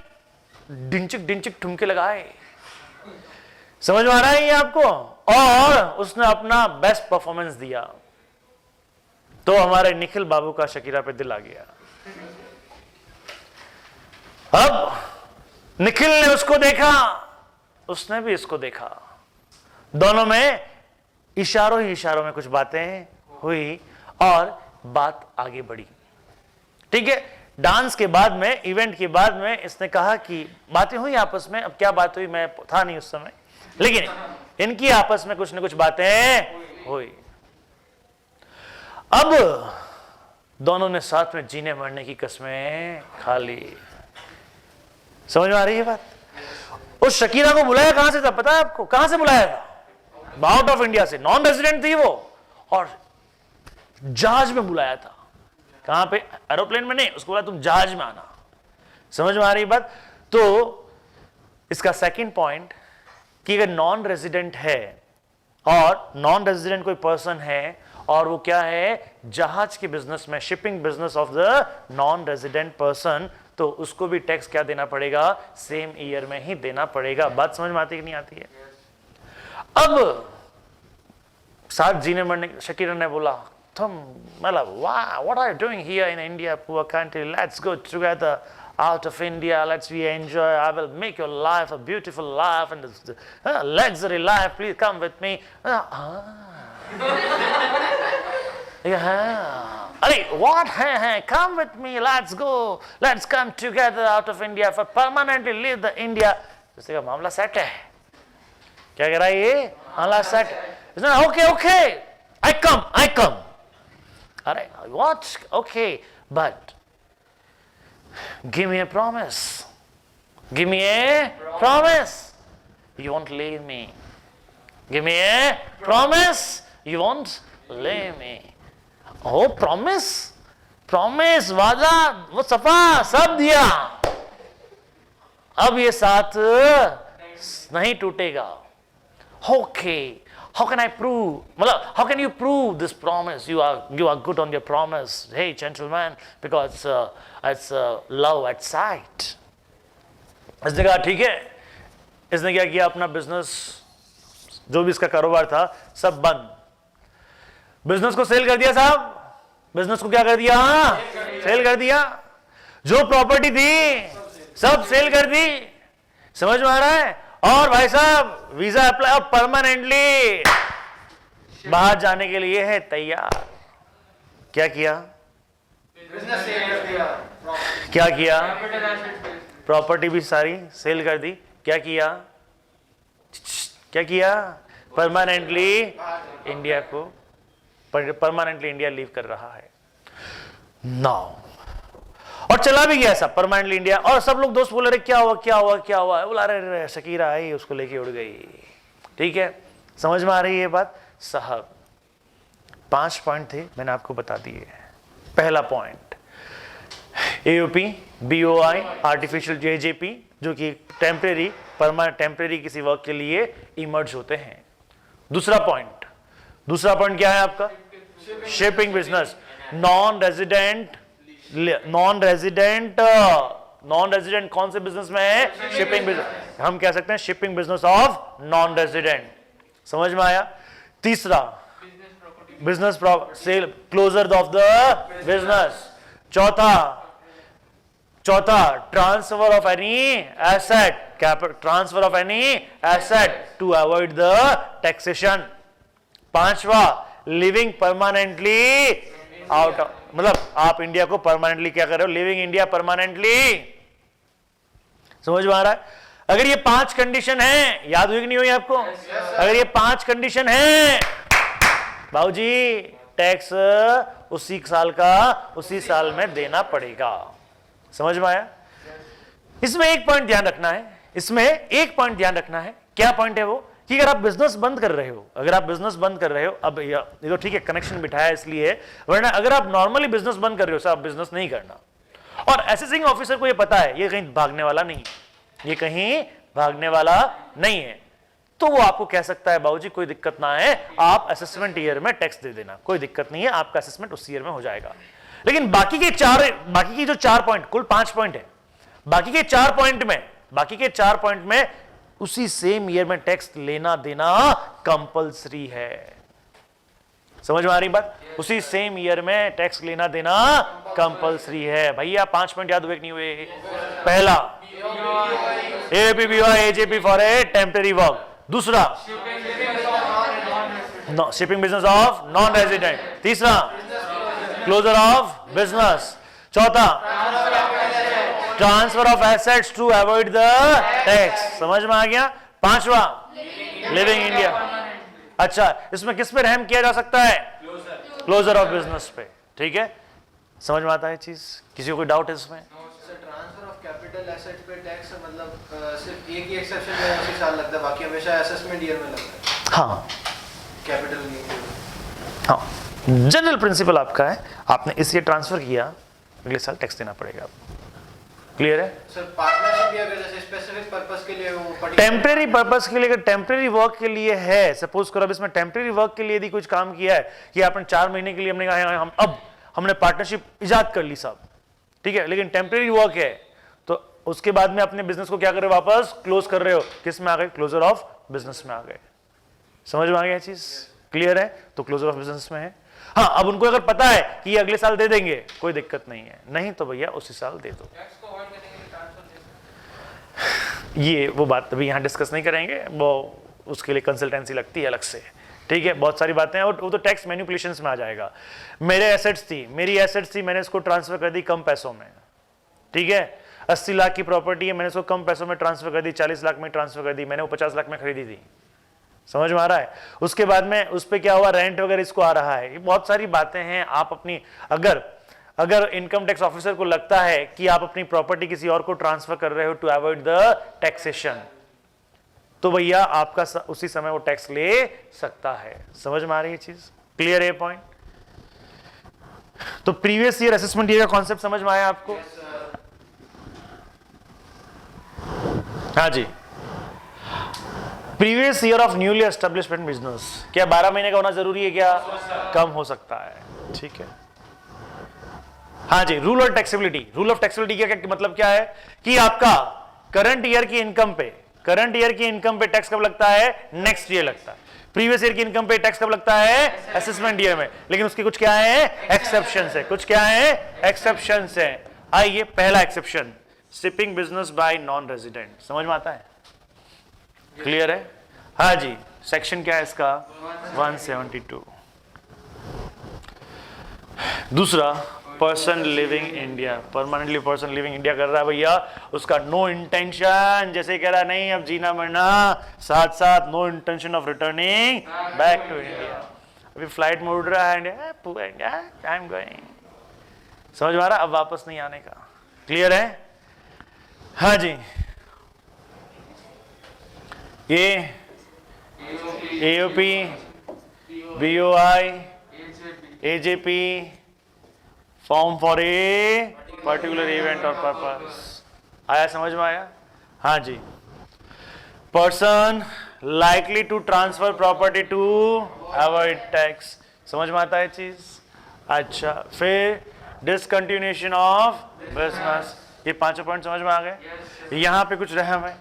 डिंचिक डिंचिक ठुमके लगाए। समझ में आ रहा है ये आपको? और उसने अपना बेस्ट परफॉर्मेंस दिया, तो हमारे निखिल बाबू का शकीरा पे दिल आ गया। अब निखिल ने उसको देखा, उसने भी इसको देखा, दोनों में इशारों ही इशारों में कुछ बातें हुई और बात आगे बढ़ी, ठीक है? डांस के बाद में, इवेंट के बाद में इसने कहा कि बातें हुई आपस में। अब क्या बात हुई मैं था नहीं उस समय, लेकिन इनकी आपस में कुछ न कुछ बातें हुई। अब दोनों ने साथ में जीने मरने की कसमें खा ली। समझ में आ रही है बात? उस शकीरा को बुलाया कहां से था पता है आपको? कहां से बुलाया था? आउट ऑफ इंडिया से, नॉन रेजिडेंट थी वो, और जहाज में बुलाया था। कहां पे? एरोप्लेन में नहीं, उसको बोला तुम जहाज में आना। समझ में आ रही बात? तो इसका सेकंड पॉइंट कि अगर नॉन रेजिडेंट है, और नॉन रेजिडेंट कोई पर्सन है, और वो क्या है? जहाज के बिजनेस में, shipping business of the non resident person, तो उसको भी टैक्स क्या देना पड़ेगा? सेम ईयर में ही देना पड़ेगा। बात समझ में आती है कि नहीं आती है? अब साथ जीने मरने, शकीरा ने बोला तुम मतलब वाह, what are you doing here in India, poor country, let's go together out of India, let's we enjoy, I will make your life a beautiful life and luxury life, please come with me. Yeah. What? Come with me, let's go, let's come together out of India for permanently leave the India. इससे का मामला सेट है। क्या कह रहा है ये? मामला सेट। Okay, I come. अरे what? Okay, but give me a promise. Give me a promise. You won't leave me. Give me a promise. You won't leave me. Oh, promise, वादा, वो सफा सब दिया। अब ये साथ नहीं टूटेगा। Okay. How can I prove? How can you prove this promise? You are good on your promise. Hey, gentlemen, because it's love at sight. इसने कहा ठीक है। इसने क्या किया? अपना बिजनेस, जो भी इसका कारोबार था, सब बंद। बिजनेस को सेल कर दिया साहब, बिजनेस को क्या कर दिया? सेल कर दिया। जो प्रॉपर्टी थी सब सेल कर दी। समझ में आ रहा है? और भाई साहब वीजा अप्लाई, अब परमानेंटली बाहर जाने के लिए है तैयार। क्या किया? बिजनेस सेल कर दिया, क्या किया? कैपिटल एसेट बेस, प्रॉपर्टी भी सारी सेल कर दी। क्या किया? क्या किया? परमानेंटली इंडिया को, परमानेंटली इंडिया लीव कर रहा है नाउ। और चला भी गया सब परमानेंटली इंडिया। और सब लोग दोस्त बोले, रहे क्या हुआ क्या हुआ क्या हुआ? बोला रहे शकीरा आई उसको लेके उड़ गई। ठीक है, समझ में आ रही है ये बात साहब? 5 पॉइंट थे, मैंने आपको बता दिए। पहला point AOP, BOI, artificial JJP, जो कि टेम्परेरी टेम्परेरी किसी वर्क के लिए इमर्ज होते हैं। दूसरा पॉइंट क्या है आपका? शिपिंग बिजनेस, नॉन रेजिडेंट कौन से बिजनेस में है? Shipping business. हम कह सकते हैं shipping business of non resident. समझ में आया? तीसरा business sale, closure of the business. चौथा transfer of any asset, transfer of any asset to avoid the taxation. पांचवा लिविंग परमानेंटली आउट, मतलब आप इंडिया को परमानेंटली क्या कर रहे हो? Living India permanently. समझ में आ रहा है? अगर ये 5 कंडीशन है, याद हुई कि नहीं हुई आपको? अगर ये 5 कंडीशन है बाबूजी, टैक्स उसी साल का उसी साल में देना पड़ेगा। समझ में आया? इसमें एक पॉइंट ध्यान रखना है, क्या पॉइंट है वो? कि अगर आप बिजनेस बंद कर रहे हो, अब ये तो ठीक है कनेक्शन बिठाया इसलिए, वरना अगर आप नॉर्मली बिजनेस बंद कर रहे हो साहब, बिजनेस नहीं करना। और असेसिंग ऑफिसर को ये पता है ये कहीं भागने वाला नहीं है, तो वो आपको कह सकता है बाबूजी कोई दिक्कत ना है, आप असेसमेंट ईयर में टैक्स दे देना, कोई दिक्कत नहीं है, आपका असेसमेंट उस ईयर में हो जाएगा। लेकिन बाकी के जो 4 पॉइंट, कुल 5 पॉइंट है, बाकी के 4 पॉइंट में उसी सेम ईयर में टैक्स लेना देना कंपलसरी है। समझ में आ रही बात? उसी सेम ईयर में टैक्स लेना देना कंपलसरी है। भैया 5 पॉइंट याद हुए कि नहीं हुए? पहला A P B Y A J P for a temporary work. दूसरा shipping business of non resident. तीसरा क्लोजर ऑफ बिजनेस। चौथा transfer of assets to avoid the tax. समझ में आ गया? पांचवा लिविंग इंडिया। अच्छा, इसमें किस पे रहम किया जा सकता है? क्लोजर ऑफ बिजनेस पे। ठीक है, समझ में आता है चीज? किसी को कोई डाउट है इसमें? ट्रांसफर ऑफ कैपिटल एसेट पे टैक्स मतलब सिर्फ एक ही एक्सेप्शन में उसी साल लगता है, बाकी हमेशा असेसमेंट ईयर में लगता है। हाँ, कैपिटल नहीं। हाँ, जनरल प्रिंसिपल आपका है, आपने इसलिए ट्रांसफर किया, अगले साल टैक्स देना पड़ेगा आपको। क्लियर है? सर पार्टनरशिप भी अगर जैसे स्पेसिफिक पर्पस के लिए वो टेम्परेरी पर्पस के लिए, अगर टेम्परेरी वर्क के लिए है, सपोज करो अब इसमें टेम्परेरी वर्क के लिए यदि कुछ काम किया है कि आपने 4 महीने के लिए हमने कहा हमने पार्टनरशिप इजाद कर ली साहब, ठीक है, लेकिन टेम्परेरी वर्क है, तो उसके बाद में अपने बिजनेस को क्या कर रहे हो? वापस क्लोज कर रहे हो। किस में आ गए? क्लोजर ऑफ बिजनेस में आ गए। समझ में आ गया चीज? क्लियर है? तो क्लोजर ऑफ बिजनेस में है। हाँ, अब उनको अगर पता है कि ये अगले साल दे देंगे, कोई दिक्कत नहीं है, नहीं तो भैया उसी साल दे दो। ये वो बात अभी यहाँ डिस्कस नहीं करेंगे, वो उसके लिए कंसल्टेंसी लगती है अलग से। ठीक है, बहुत सारी बातें हैं, और वो तो टैक्स मैनिपुलेशंस में आ जाएगा। मेरी एसेट्स थी, मैंने इसको ट्रांसफर कर दी कम पैसों में। ठीक है, 80 लाख की प्रॉपर्टी है, मैंने इसको कम पैसों में ट्रांसफर कर दी, 40 लाख में ट्रांसफर कर दी, मैंने वो 50 लाख में खरीदी थी। समझ में आ रहा है? उसके बाद में उस पर क्या हुआ? रेंट वगैरह इसको आ रहा है। ये बहुत सारी बातें हैं। आप अपनी अगर इनकम टैक्स ऑफिसर को लगता है कि आप अपनी प्रॉपर्टी किसी और को ट्रांसफर कर रहे हो टू अवॉइड द टैक्सेशन, तो भैया आपका उसी समय वो टैक्स ले सकता है। समझ में आ रही है चीज? क्लियर है पॉइंट? तो प्रीवियस ईयर असेसमेंट ईयर का कॉन्सेप्ट समझ में आया आपको? हाँ जी। Previous year of newly establishment business, क्या 12 महीने का होना जरूरी है? क्या कम हो सकता है? ठीक है। हाँ जी, rule of taxability. Rule of taxability क्या मतलब क्या है? कि आपका करंट ईयर की इनकम पे टैक्स कब लगता है? नेक्स्ट ईयर लगता है। प्रीवियस ईयर की इनकम पे टैक्स कब लगता है? असेसमेंट ईयर में। लेकिन उसके कुछ क्या है? एक्सेप्शंस है। कुछ क्या है? एक्सेप्शंस है। आइए पहला exception, shipping business by non resident. समझ में आता है? क्लियर है? हाँ जी। सेक्शन क्या है इसका? 172। दूसरा, person living India, permanently person living India कर रहा है भैया, उसका नो इंटेंशन, जैसे कह रहा है नहीं अब जीना मरना, साथ साथ no intention of returning back to India. अभी फ्लाइट में उड़ रहा है इंडिया, पूरा इंडिया आई एम गोइंग, समझ में आ रहा? अब वापस नहीं आने का। क्लियर है? हाँ जी। ये A O P, B O I, A J P, form for a particular event और पर्पस। आया समझ में? आया? हाँ जी। Person likely to transfer property to avoid tax. समझ में आता है चीज? अच्छा, फिर डिसकंटिन्यूएशन ऑफ बिजनेस। ये पांचों पॉइंट समझ में आ गए? यहां पे कुछ रहम है।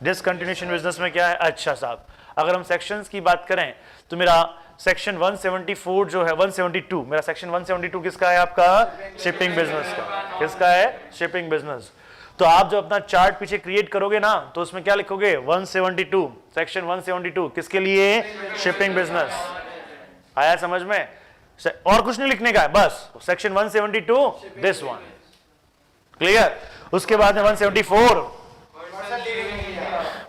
डिसकंटिन्यूएशन बिजनेस में क्या है? अच्छा साहब, अगर हम सेक्शंस की बात करें तो मेरा सेक्शन 174 जो है 172, मेरा सेक्शन 172 किसका है? आपका शिपिंग बिजनेस का। किसका है? Shipping business. तो आप जब अपना चार्ट पीछे क्रिएट करोगे ना तो उसमें क्या लिखोगे? 172, सेक्शन 172 किसके लिए? Shipping business. आया समझ में? और कुछ नहीं लिखने का है, बस सेक्शन 172 दिस वन। क्लियर? उसके बाद में 174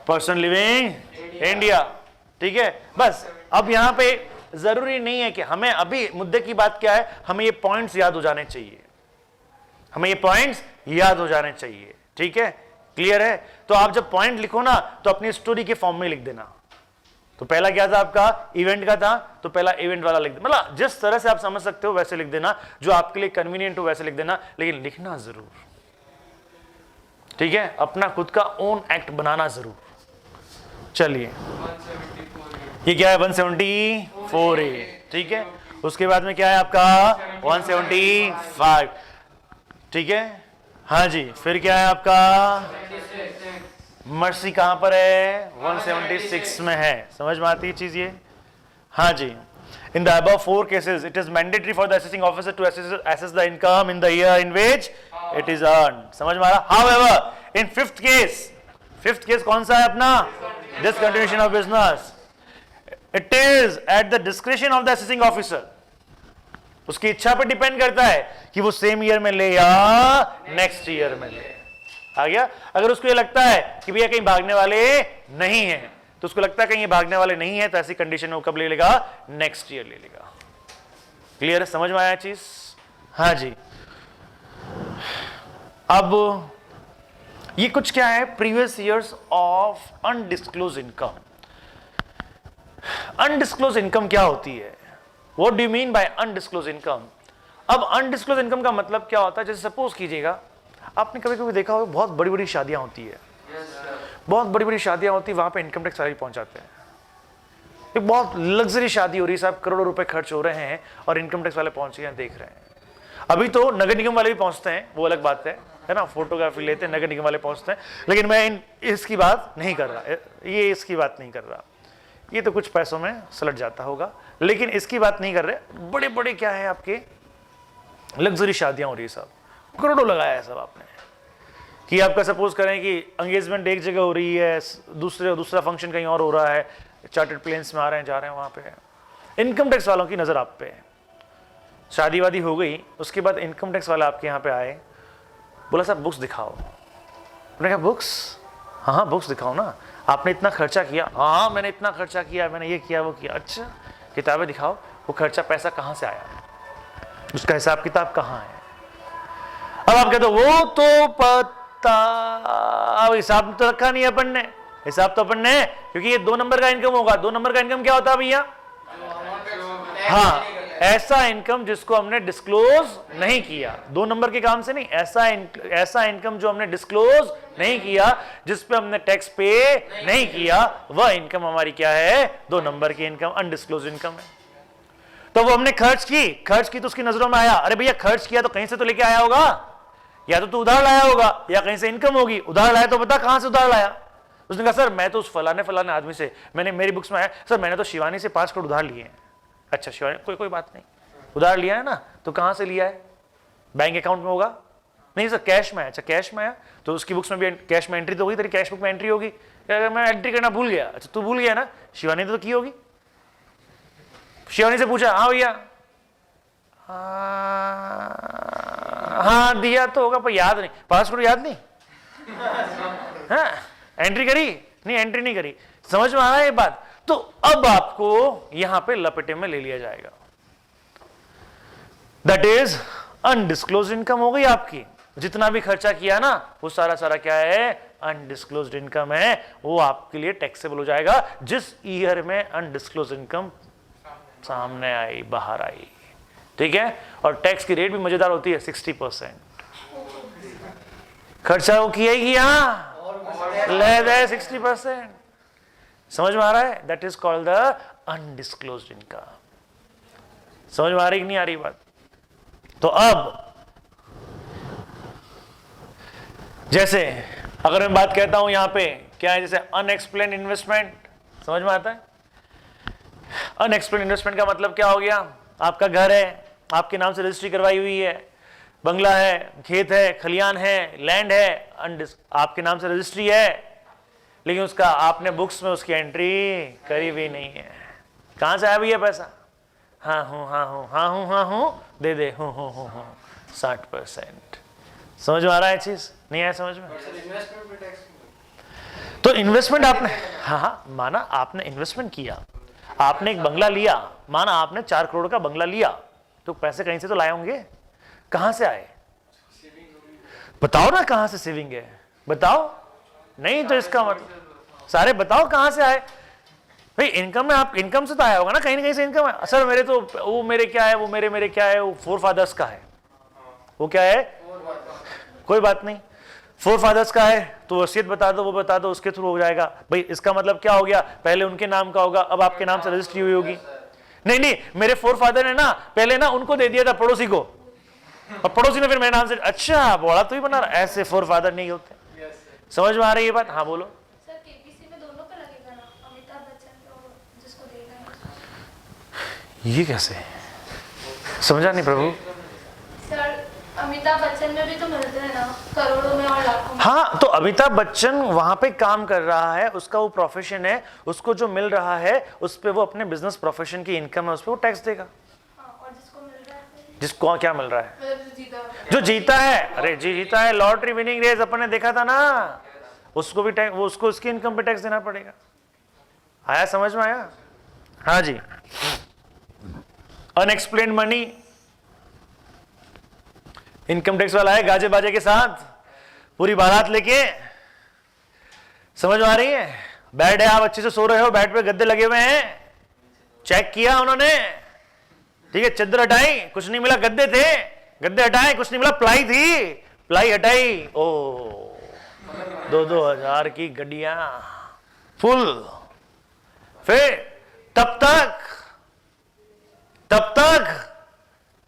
पर्सन लिविंग इंडिया। ठीक है? बस अब यहां पे जरूरी नहीं है कि हमें, अभी मुद्दे की बात क्या है, हमें ये पॉइंट्स याद हो जाने चाहिए। हमें ये पॉइंट्स याद हो जाने चाहिए। ठीक है? क्लियर है? तो आप जब पॉइंट लिखो ना तो अपनी स्टोरी के फॉर्म में लिख देना। तो पहला क्या था आपका? इवेंट का था, तो पहला इवेंट वाला लिख देना। मतलब जिस तरह से आप समझ सकते हो वैसे लिख देना, जो आपके लिए कन्वीनियंट हो वैसे लिख देना, लेकिन लिखना जरूर। ठीक है? अपना खुद का ओन एक्ट बनाना जरूर। चलिए, ये क्या है? 174A। ठीक है? उसके बाद में क्या है आपका? 175। ठीक है? हाँ जी। फिर क्या है आपका? मर्सी कहां पर है? 176 में है। समझ में आती है चीज ये? हाँ जी। In the above four cases, it is mandatory for the assessing officer to assess the income in the year in which it is earned. समझ में आ रहा? However, in fifth case कौन सा है अपना? Discontinuation of business. It is at the discretion of the assessing officer. उसकी इच्छा पर डिपेंड करता है कि वो सेम ईयर में ले या नेक्स्ट ईयर में ले। आ गया? अगर उसको ये लगता है कि भैया कहीं भागने वाले नहीं है, तो उसको लगता है कहीं ये भागने वाले नहीं है, तो ऐसी कंडीशन में वो कब ले लेगा? नेक्स्ट ईयर ले लेगा। क्लियर है? समझ में आया चीज? हाँ जी। अब ये कुछ क्या है? Previous years of undisclosed income. Undisclosed income क्या होती है? What do you mean by undisclosed income? अब अनडिस्क्लोज इनकम का मतलब क्या होता है? जैसे सपोज कीजिएगा, आपने कभी कभी देखा होगा बहुत बड़ी बड़ी शादियां होती है, बहुत बड़ी बड़ी शादियां होती है, वहां पे इनकम टैक्स वाले पहुंचाते हैं। एक बहुत लग्जरी शादी हो रही है साहब, करोड़ों रुपए खर्च हो रहे हैं और इनकम टैक्स वाले पहुंच गए, देख रहे हैं। अभी तो नगर निगम वाले भी पहुंचते हैं, वो अलग बात है ना, फोटोग्राफी लेते हैं, नगर निगम वाले पहुंचते हैं। लेकिन मैं इसकी बात नहीं कर रहा, ये इसकी बात नहीं कर रहा, ये तो कुछ पैसों में सलट जाता होगा, लेकिन इसकी बात नहीं कर रहे। बड़े बड़े क्या है आपके लग्जरी शादियां हो रही है साहब, करोड़ों लगाया है सब आपने, कि आपका सपोज करें कि एंगेजमेंट एक जगह हो रही है, दूसरा फंक्शन कहीं और हो रहा है, चार्टर्ड प्लेन्स में आ रहे हैं जा रहे हैं, वहां पे इनकम टैक्स वालों की नजर आप पे है। शादी वादी हो गई, उसके बाद इनकम टैक्स वाला आपके यहाँ पे आए, बोला साहब बुक्स दिखाओ। उन्होंने कहा बुक्स? हाँ बुक्स दिखाओ ना, आपने इतना खर्चा किया। हाँ मैंने इतना खर्चा किया, मैंने ये किया वो किया। अच्छा किताबें दिखाओ, वो खर्चा पैसा कहाँ से आया, उसका हिसाब किताब कहाँ है? अब आप कहते हो वो तो पता, अब हिसाब तो रखा नहीं अपन ने, हिसाब तो अपन ने, क्योंकि ये 2 नंबर का इनकम होगा। 2 नंबर का इनकम क्या होता है भैया? हाँ, ऐसा इनकम जिसको हमने डिस्क्लोज नहीं किया, 2 नंबर के काम से नहीं, ऐसा इनकम जो हमने डिस्क्लोज नहीं किया, जिस पे हमने टैक्स पे नहीं किया, वह इनकम हमारी क्या है? 2 नंबर की इनकम, अनडिस्क्लोज इनकम है। तो वो हमने खर्च की तो उसकी नजरों में आया, अरे भैया खर्च किया तो कहीं से तो लेके आया होगा, या तो तू उधार लाया होगा या कहीं से इनकम होगी। उधार लाया तो बता कहां से उधार लाया, उसने कहा सर मैं तो उस फलाने आदमी से, मैंने मेरी बुक्स में आया सर मैंने तो शिवानी से 5 करोड़ उधार लिए हैं। अच्छा शिवानी, कोई बात नहीं, उधार लिया है ना, तो कहां से लिया है? बैंक अकाउंट में होगा? नहीं सर कैश में है। अच्छा कैश में है तो उसकी बुक्स में भी कैश में एंट्री तो होगी, तेरी कैश बुक में एंट्री होगी। अगर मैं एंट्री करना भूल गया, अच्छा तू भूल गया ना, शिवानी ने तो की होगी। शिवानी से पूछा हाँ भैया, हाँ दिया तो होगा पर याद नहीं, 5 करोड़ याद नहीं। हाँ एंट्री करी? नहीं एंट्री नहीं करी। समझ में आ रहा है ये बात? तो अब आपको यहां पे लपेटे में ले लिया जाएगा। दैट इज अनडिस्क्लोज्ड इनकम हो गई आपकी। जितना भी खर्चा किया ना वो सारा क्या है? अनडिस्क्लोज्ड इनकम है, वो आपके लिए टैक्सेबल हो जाएगा जिस ईयर में अनडिस्क्लोज्ड इनकम सामने आई, बाहर आई। ठीक है, और टैक्स की रेट भी मजेदार होती है 60%। खर्चा वो किया ही किया, ले दे 60%। समझ में आ रहा है? That is called the undisclosed income. समझ में आ रही कि नहीं आ रही बात? तो अब जैसे अगर मैं बात कहता हूं यहां पे क्या है, जैसे अनएक्सप्लेन इन्वेस्टमेंट, समझ में आता है? अनएक्सप्लेन इन्वेस्टमेंट का मतलब क्या हो गया? आपका घर है, आपके नाम से रजिस्ट्री करवाई हुई है, बंगला है, खेत है, खलियान है, लैंड है, आपके नाम से रजिस्ट्री है, लेकिन उसका आपने बुक्स में उसकी एंट्री करी भी नहीं है। कहां से आया भैया पैसा? हाँ हूं दे दे हूं 60%। समझ में आ रहा है चीज? नहीं आया समझ में? तो इन्वेस्टमेंट आपने, हाँ माना आपने इन्वेस्टमेंट किया, आपने एक बंगला लिया, माना आपने 4 करोड़ का बंगला लिया, तो पैसे कहीं से तो लाए होंगे। कहां से आए? बताओ ना कहां से सेविंग है, बताओ। नहीं तो इसका मतलब सारे बताओ कहां से आए भाई? इनकम में, आप इनकम से तो आया होगा ना, कहीं ना कहीं से इनकम है। सर मेरे तो वो मेरे क्या है, वो मेरे क्या है, वो 4 फादर्स का है। वो क्या है? कोई बात नहीं, 4 फादर्स का है तो वसीयत बता दो, वो बता दो, उसके थ्रू हो जाएगा भाई। इसका मतलब क्या हो गया? पहले उनके नाम का होगा, अब आपके नाम से रजिस्ट्री हुई होगी। नहीं मेरे 4 फादर ने ना पहले ना उनको दे दिया था पड़ोसी को, और पड़ोसी ने फिर मेरे नाम से, अच्छा बोला तू ही बना रहा। ऐसे 4 फादर नहीं होते। समझ में आ रही है बात? हाँ बोलो। सर केबीसी में दोनों पे लगेगा ना, अमिताभ बच्चन को जिसको देना है। ये कैसे? समझा नहीं प्रभु। सर अमिताभ बच्चन में भी तो मिलते हैं ना, करोड़ों में और लाखों में। हाँ तो अमिताभ बच्चन वहां पे काम कर रहा है, उसका वो प्रोफेशन है, उसको जो मिल रहा है उस पे वो अपने बिजनेस प्रोफेशन की इनकम है उस पे वो टैक्स देगा। और जिसको मिल रहा है, जिसको क्या मिल रहा है? मतलब जो जीता है, अरे जी जीता है, लॉटरी विनिंग रेस अपन ने देखा था ना, उसको भी टैक्स, वो उसको उसकी इनकम पे टैक्स देना पड़ेगा। आया समझ में? आया? हाँ जी। अनएक्सप्लेन्ड मनी, इनकम टैक्स वाला है गाजे बाजे के साथ, पूरी बारात लेके। समझ में आ रही है? बेड है, आप अच्छे से सो रहे हो, बेड पे गद्दे लगे हुए हैं, चेक किया उन्होंने, ठीक है, चादर हटाई, कुछ नहीं मिला, गद्दे थे, गद्दे हटाए, कुछ नहीं मिला, प्लाई थी, प्लाई हटाई, ओ 2-2 हजार की गड्डियां फुल। फिर तब तक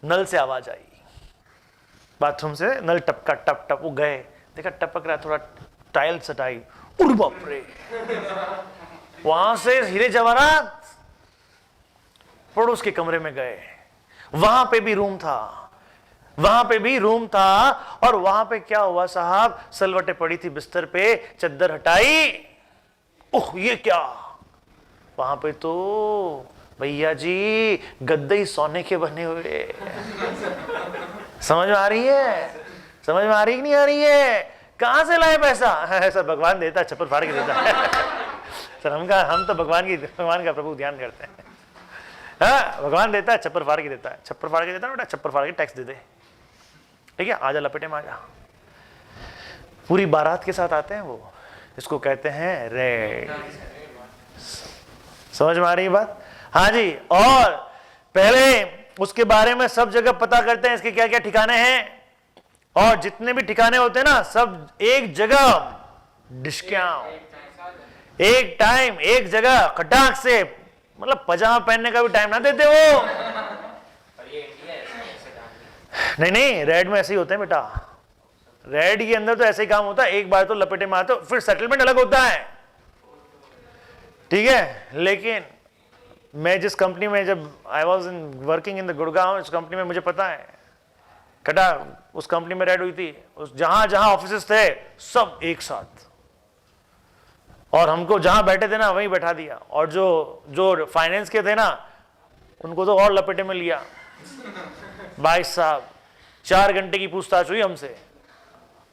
नल से आवाज आई, बाथरूम से नल टपका, टप टप, वो गए, देखा टपक रहा, थोड़ा टाइल्स हटाई, उड़ बाप रे, वहां से हीरे जवाहरात पड़ोस के कमरे में गए, वहां पे भी रूम था, और वहां पे क्या हुआ साहब? सलवटें पड़ी थी बिस्तर पे, चद्दर हटाई, ओह ये क्या? वहां पे तो भैया जी गद्दे ही सोने के बने हुए। समझ में आ रही है? समझ में आ रही कि नहीं आ रही है? कहां से लाए पैसा? सर भगवान देता है, छप्पर फाड़ के देता है। सर हम तो भगवान का प्रभु ध्यान करते हैं। हाँ भगवान देता है, छप्पर फाड़ के देता है, छप्पर फाड़ के देता है बेटा, छप्पर फाड़ के टैक्स दे दे, ठीक है, आजा लपेटे में आजा। पूरी बारात के साथ आते हैं वो, इसको कहते हैं रेड। समझ में आ रही है बात? हाँ जी। और पहले उसके बारे में सब जगह पता करते हैं इसके क्या क्या ठिकाने हैं, और जितने भी ठिकाने होते हैं ना सब एक जगह डिस्काउंट, एक टाइम एक जगह खटाक से, मतलब पजामा पहनने का भी टाइम ना देते वो। नहीं रेड में ऐसे ही होते हैं बेटा, रेड के अंदर तो ऐसे ही काम होता है, एक बार तो लपेटे में आते हो, फिर सेटलमेंट अलग होता है, ठीक है, लेकिन मैं जिस कंपनी में जब I was in working in the Gurgaon, उस कंपनी में मुझे पता है कटा, उस कंपनी में रेड हुई थी, उस जहां जहां ऑफिसेस थे सब एक साथ, और हमको जहां बैठे थे ना वहीं बैठा दिया, और जो फाइनेंस के थे ना उनको तो और लपेटे में लिया। भाई साहब 4 घंटे की पूछताछ हुई हमसे।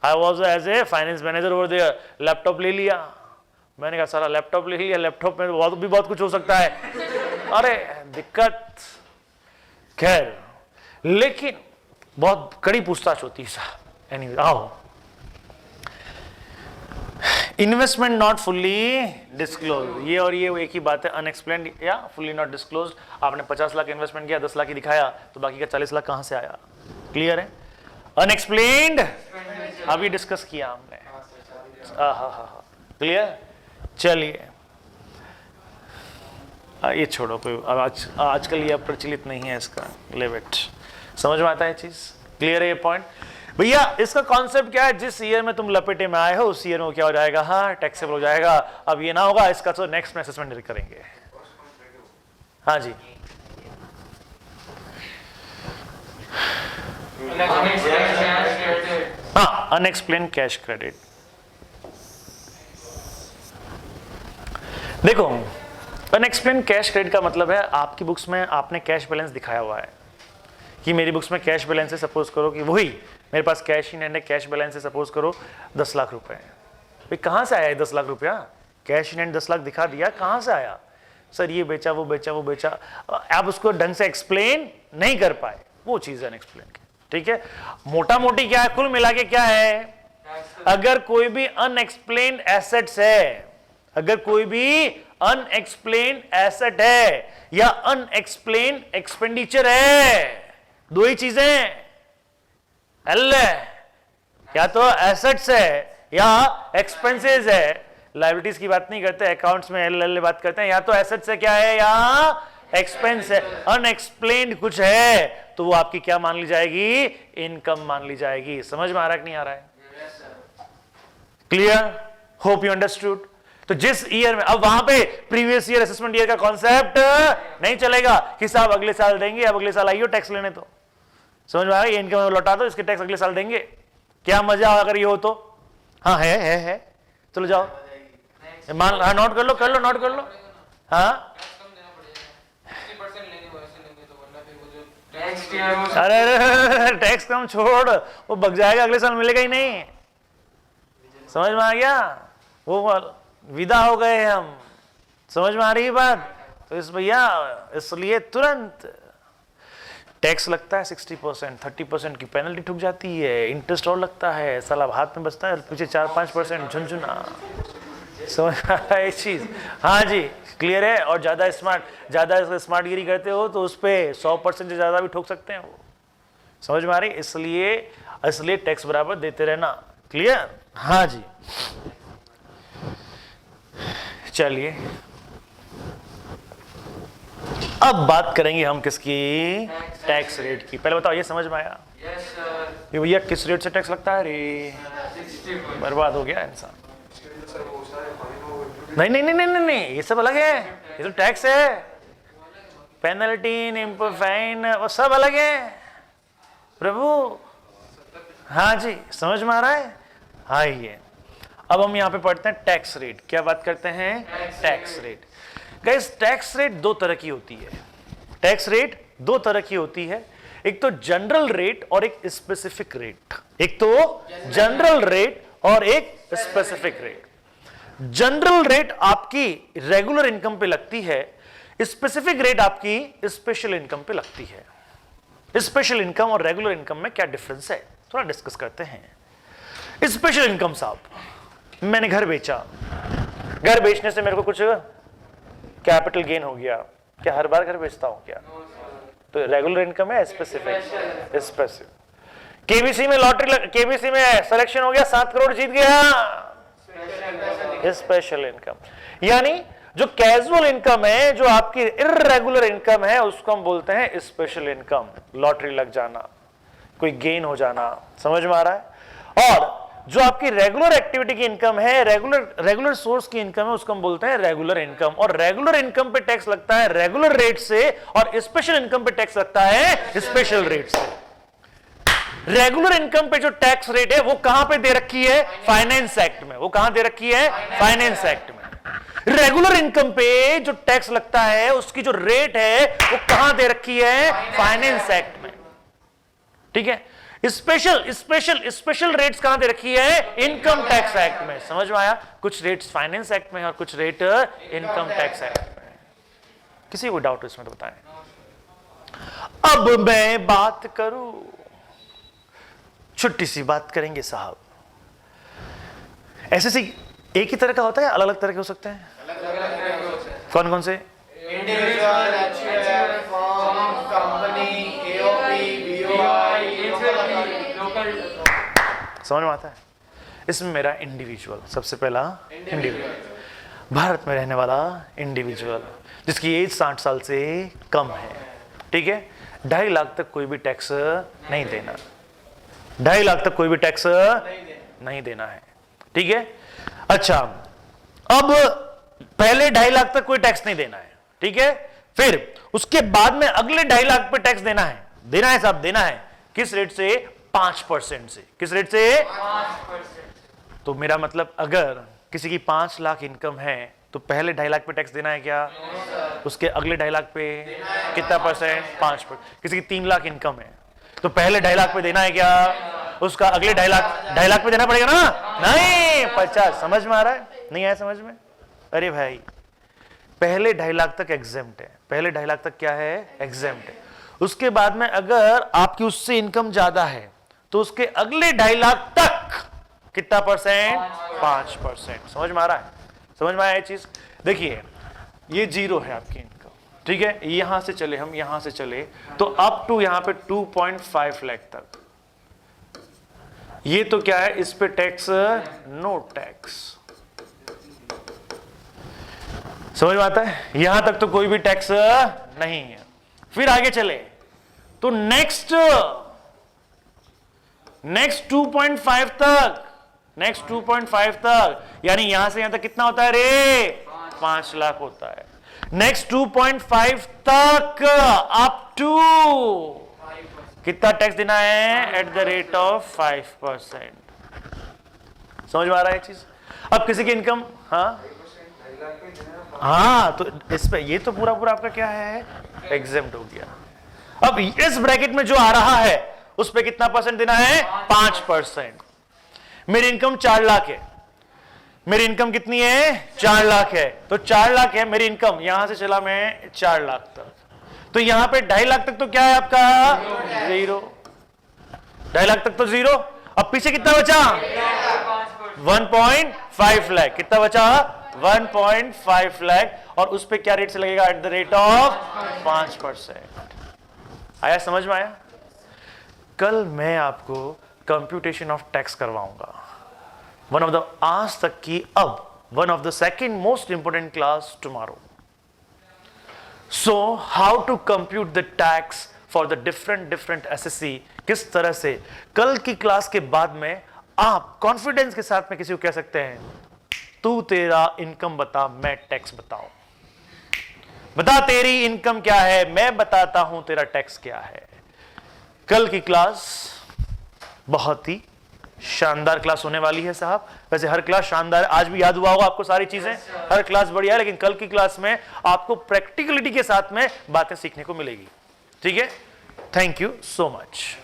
I was as a finance manager over there, laptop ले लिया। मैंने कहा सारा लैपटॉप ले लिया, लैपटॉप में बहुत कुछ हो सकता है, अरे दिक्कत। खैर, लेकिन बहुत कड़ी पूछताछ होती है साहब। एनीवे, आओ। इन्वेस्टमेंट नॉट फुल्ली डिस्क्लोज, ये और ये एक ही बात है, अनएक्सप्लेन्ड या फुल्ली नॉट डिस्क्लोज। आपने 50 लाख इन्वेस्टमेंट किया, 10 लाख ही दिखाया, तो बाकी का 40 लाख कहां से आया? क्लियर है? अनएक्सप्लेन्ड अभी डिस्कस किया हमने। क्लियर? चलिए ये छोड़ो, कोई आजकल ये प्रचलित नहीं है इसका, लिव इट। समझ में आता है चीज? क्लियर है ये पॉइंट? भैया इसका कॉन्सेप्ट क्या है? जिस ईयर में तुम लपेटे में आए हो उस ईयर में क्या हो जाएगा? हाँ, टैक्सेबल हो जाएगा। अब ये ना होगा, इसका तो नेक्स्ट में असेसमेंट करेंगे। हाँ जी, हाँ, अनएक्सप्लेन कैश क्रेडिट। देखो, अनएक्सप्लेन कैश क्रेडिट का मतलब है आपकी बुक्स में आपने कैश बैलेंस दिखाया हुआ है कि मेरी बुक्स में कैश बैलेंस है, सपोज करो कि वही मेरे पास कैश इन हैंड है, कैश बैलेंस है सपोज करो 10 लाख रुपए। भाई कहाँ से आया 10 लाख रुपया? कैश इन हैंड 10 लाख दिखा दिया, कहाँ से आया? सर ये बेचा, वो बेचा, वो बेचा। आप उसको ढंग से एक्सप्लेन नहीं कर पाए, वो चीज है अनएक्सप्लेन की। ठीक है, मोटा मोटी क्या है, कुल मिला के क्या है? अगर कोई भी अनएक्सप्लेन्ड एसेट्स है, अगर कोई भी अनएक्सप्लेन्ड एसेट है या अनएक्सप्लेन्ड एक्सपेंडिचर है, दो ही चीजें या तो एसेट्स है या एक्सपेंसेस है। लायबिलिटीज की बात नहीं करते, अकाउंट्स में एल बात करते हैं। या तो एसेट्स है क्या है या एक्सपेंस है। अनएक्सप्लेन्ड कुछ है तो वो आपकी क्या मान ली जाएगी? इनकम मान ली जाएगी। समझ में आ रहा है कि नहीं आ रहा है? क्लियर? Hope you understood. तो जिस ईयर में, अब वहां पे प्रीवियस ईयर असेसमेंट ईयर का कॉन्सेप्ट नहीं चलेगा कि साहब अगले साल देंगे, अब अगले साल आइयो टैक्स लेने। तो समझ में आ रहा है? इनकम लौटा दो, इसके टैक्स अगले साल देंगे। क्या मजा अगर ये हो तो? हाँ है। चलो जाओ, मान, हाँ नोट कर लो, नोट कर लो। हाँ अरे टैक्स कम छोड़, वो बग जाएगा, अगले साल मिलेगा ही नहीं। समझ में आ गया? वो विदा हो गए हम। समझ में आ रही है बात? तो इस भैया इसलिए तुरंत टैक्स लगता है 60%, 30% की पेनल्टी ठुक जाती है, इंटरेस्ट और लगता है, साला हाथ में बचता है पीछे 4-5% झुनझुना। समझ ये चीज? हाँ जी, क्लियर है? और ज्यादा स्मार्टगिरी करते हो तो उस पर 100% से ज्यादा भी ठोक सकते हैं वो। समझ में आ रही? इसलिए टैक्स बराबर देते रहना। क्लियर? हाँ जी, चलिए अब बात करेंगे हम किसकी? टैक्स रेट की। पहले बताओ ये समझ में आया? Yes sir. ये भैया किस रेट से टैक्स लगता है? रे बर्बाद हो गया इंसान। नहीं, ये सब अलग है। ये तो टैक्स है, पेनल्टी, इम्पोर्ट, फाइन, वो सब अलग है प्रभु। हाँ जी, समझ में आ रहा है? हाँ ये अब हम यहाँ पे पढ़ते हैं टैक्स रेट। क्या बात करते हैं? Tax rate. Guys tax rate दो तरह की होती है। टैक्स रेट दो तरह की होती है, एक तो जनरल रेट और एक स्पेसिफिक रेट। एक तो जनरल रेट और एक स्पेसिफिक रेट। जनरल रेट आपकी रेगुलर इनकम पे लगती है, स्पेसिफिक रेट आपकी स्पेशल इनकम पे लगती है। स्पेशल इनकम और रेगुलर इनकम में क्या डिफरेंस है थोड़ा डिस्कस करते हैं। स्पेशल इनकम साहब, मैंने घर बेचा, घर बेचने से मेरे को कुछ कैपिटल गेन हो गया, क्या हर बार घर बेचता हूं क्या? तो रेगुलर इनकम है स्पेसिफिक? स्पेसिफिक। केबीसी में लॉटरी, केबीसी में सिलेक्शन हो गया, 7 करोड़ जीत गया, स्पेशल इनकम। यानी जो कैजुअल इनकम है, जो आपकी इर्रेगुलर इनकम है, उसको हम बोलते हैं स्पेशल इनकम। लॉटरी लग जाना, कोई गेन हो जाना। समझ में आ रहा है? और जो आपकी रेगुलर एक्टिविटी की इनकम है, रेगुलर सोर्स की इनकम है, उसको हम बोलते हैं रेगुलर इनकम। और रेगुलर इनकम पे टैक्स लगता है रेगुलर रेट से, और स्पेशल इनकम पे टैक्स लगता है स्पेशल रेट से। रेगुलर इनकम पे जो टैक्स रेट है वो कहां पे दे रखी है? फाइनेंस एक्ट में। वो कहां दे रखी है? फाइनेंस एक्ट में। रेगुलर इनकम पे जो टैक्स लगता है उसकी जो रेट है वो कहां दे रखी है? फाइनेंस एक्ट में। ठीक है, स्पेशल रेट्स कहां दे रखी है? इनकम टैक्स एक्ट में। समझ में आया? कुछ रेट्स फाइनेंस एक्ट में और कुछ रेट इनकम टैक्स एक्ट में। किसी को डाउट इसमें तो बताएं। अब मैं बात करूं, छोटी सी बात करेंगे साहब। एसएससी एक ही तरह का होता है या अलग अलग तरह के हो सकते हैं? कौन कौन से? Individual, HUF, firm, company, AOP, BOI, local. समझ में आता है? इसमें मेरा इंडिविजुअल, सबसे पहला इंडिविजुअल, भारत में रहने वाला इंडिविजुअल जिसकी एज 60 साल से कम है। ठीक है, 2.5 लाख तक कोई भी टैक्स नहीं देना। 2.5 लाख तक कोई भी टैक्स नहीं देना है। ठीक है, अच्छा, अब पहले 2.5 लाख तक कोई टैक्स नहीं देना है। ठीक है, फिर उसके बाद में अगले 2.5 लाख पे टैक्स देना है साहब, देना है। किस रेट से? 5% से। किस रेट से? 5%। तो मेरा मतलब अगर किसी की 5 लाख इनकम है तो पहले 2.5 लाख पे टैक्स देना है क्या? उसके अगले 2.5 लाख पे कितना परसेंट? 5%। किसी की 3 लाख इनकम है तो पहले 2.5 लाख पे देना है क्या? उसका अगले 2.5 लाख पे देना पड़ेगा ना? नहीं, 50। समझ में आ रहा है? नहीं आया समझ में? अरे भाई, पहले 2.5 लाख तक एग्जेम्प्ट है। पहले 2.5 लाख तक क्या है? एग्जेम्प्ट है। उसके बाद में अगर आपकी उससे इनकम ज्यादा है तो उसके अगले 2.5 लाख तक कितना परसेंट? 5%। समझ में आ रहा है? समझ में आया ये चीज? देखिए, ये 0 है आपकी इनकम। ठीक है, यहां से चले हम, यहां से चले तो अप टू यहां पे 2.5 लाख तक। ये तो क्या है? इस पे टैक्स, नो टैक्स। समझ में आता है? यहां तक तो कोई भी टैक्स नहीं है। फिर आगे चले तो नेक्स्ट 2.5 तक, नेक्स्ट 2.5 तक, यानी यहां से यहां तक कितना होता है रे? 5 लाख होता है। नेक्स्ट 2.5 तक अप टू कितना टैक्स देना है? Eight the rate of 5%। समझ में आ रहा है चीज? अब किसी की इनकम, हाँ, तो इस पे ये तो पूरा आपका क्या है? एग्जेम्प्ट हो गया। अब इस ब्रैकेट में जो आ रहा है उस पे कितना परसेंट देना है? 5%। मेरी इनकम 4 लाख है। मेरी इनकम कितनी है? 4 लाख है। तो 4 लाख है मेरी इनकम, यहां से चला मैं 4 लाख तक, तो यहां पे 2.5 लाख तक तो क्या है आपका? 0। 2.5 लाख तक तो 0। अब पीछे कितना बचा? 1.5 लाख। कितना बचा? 1.5 लाख। और उस पे क्या रेट से लगेगा? At the rate of 5%। आया समझ में? आया? कल मैं आपको कंप्यूटेशन ऑफ टैक्स करवाऊंगा। वन ऑफ द आज तक की, अब one of the second most important class tomorrow. So how to compute the tax for the different SSC, किस तरह से कल की क्लास के बाद में आप कॉन्फिडेंस के साथ में किसी को कह सकते हैं, तू तेरा इनकम बता, मैं टैक्स बताऊं। बता तेरी इनकम क्या है, मैं बताता हूं तेरा टैक्स क्या है। कल की क्लास बहुत ही शानदार क्लास होने वाली है साहब। वैसे हर क्लास शानदार है, आज भी याद हुआ होगा आपको सारी चीजें, हर क्लास बढ़िया है, लेकिन कल की क्लास में आपको प्रैक्टिकलिटी के साथ में बातें सीखने को मिलेगी। ठीक है, थैंक यू सो मच।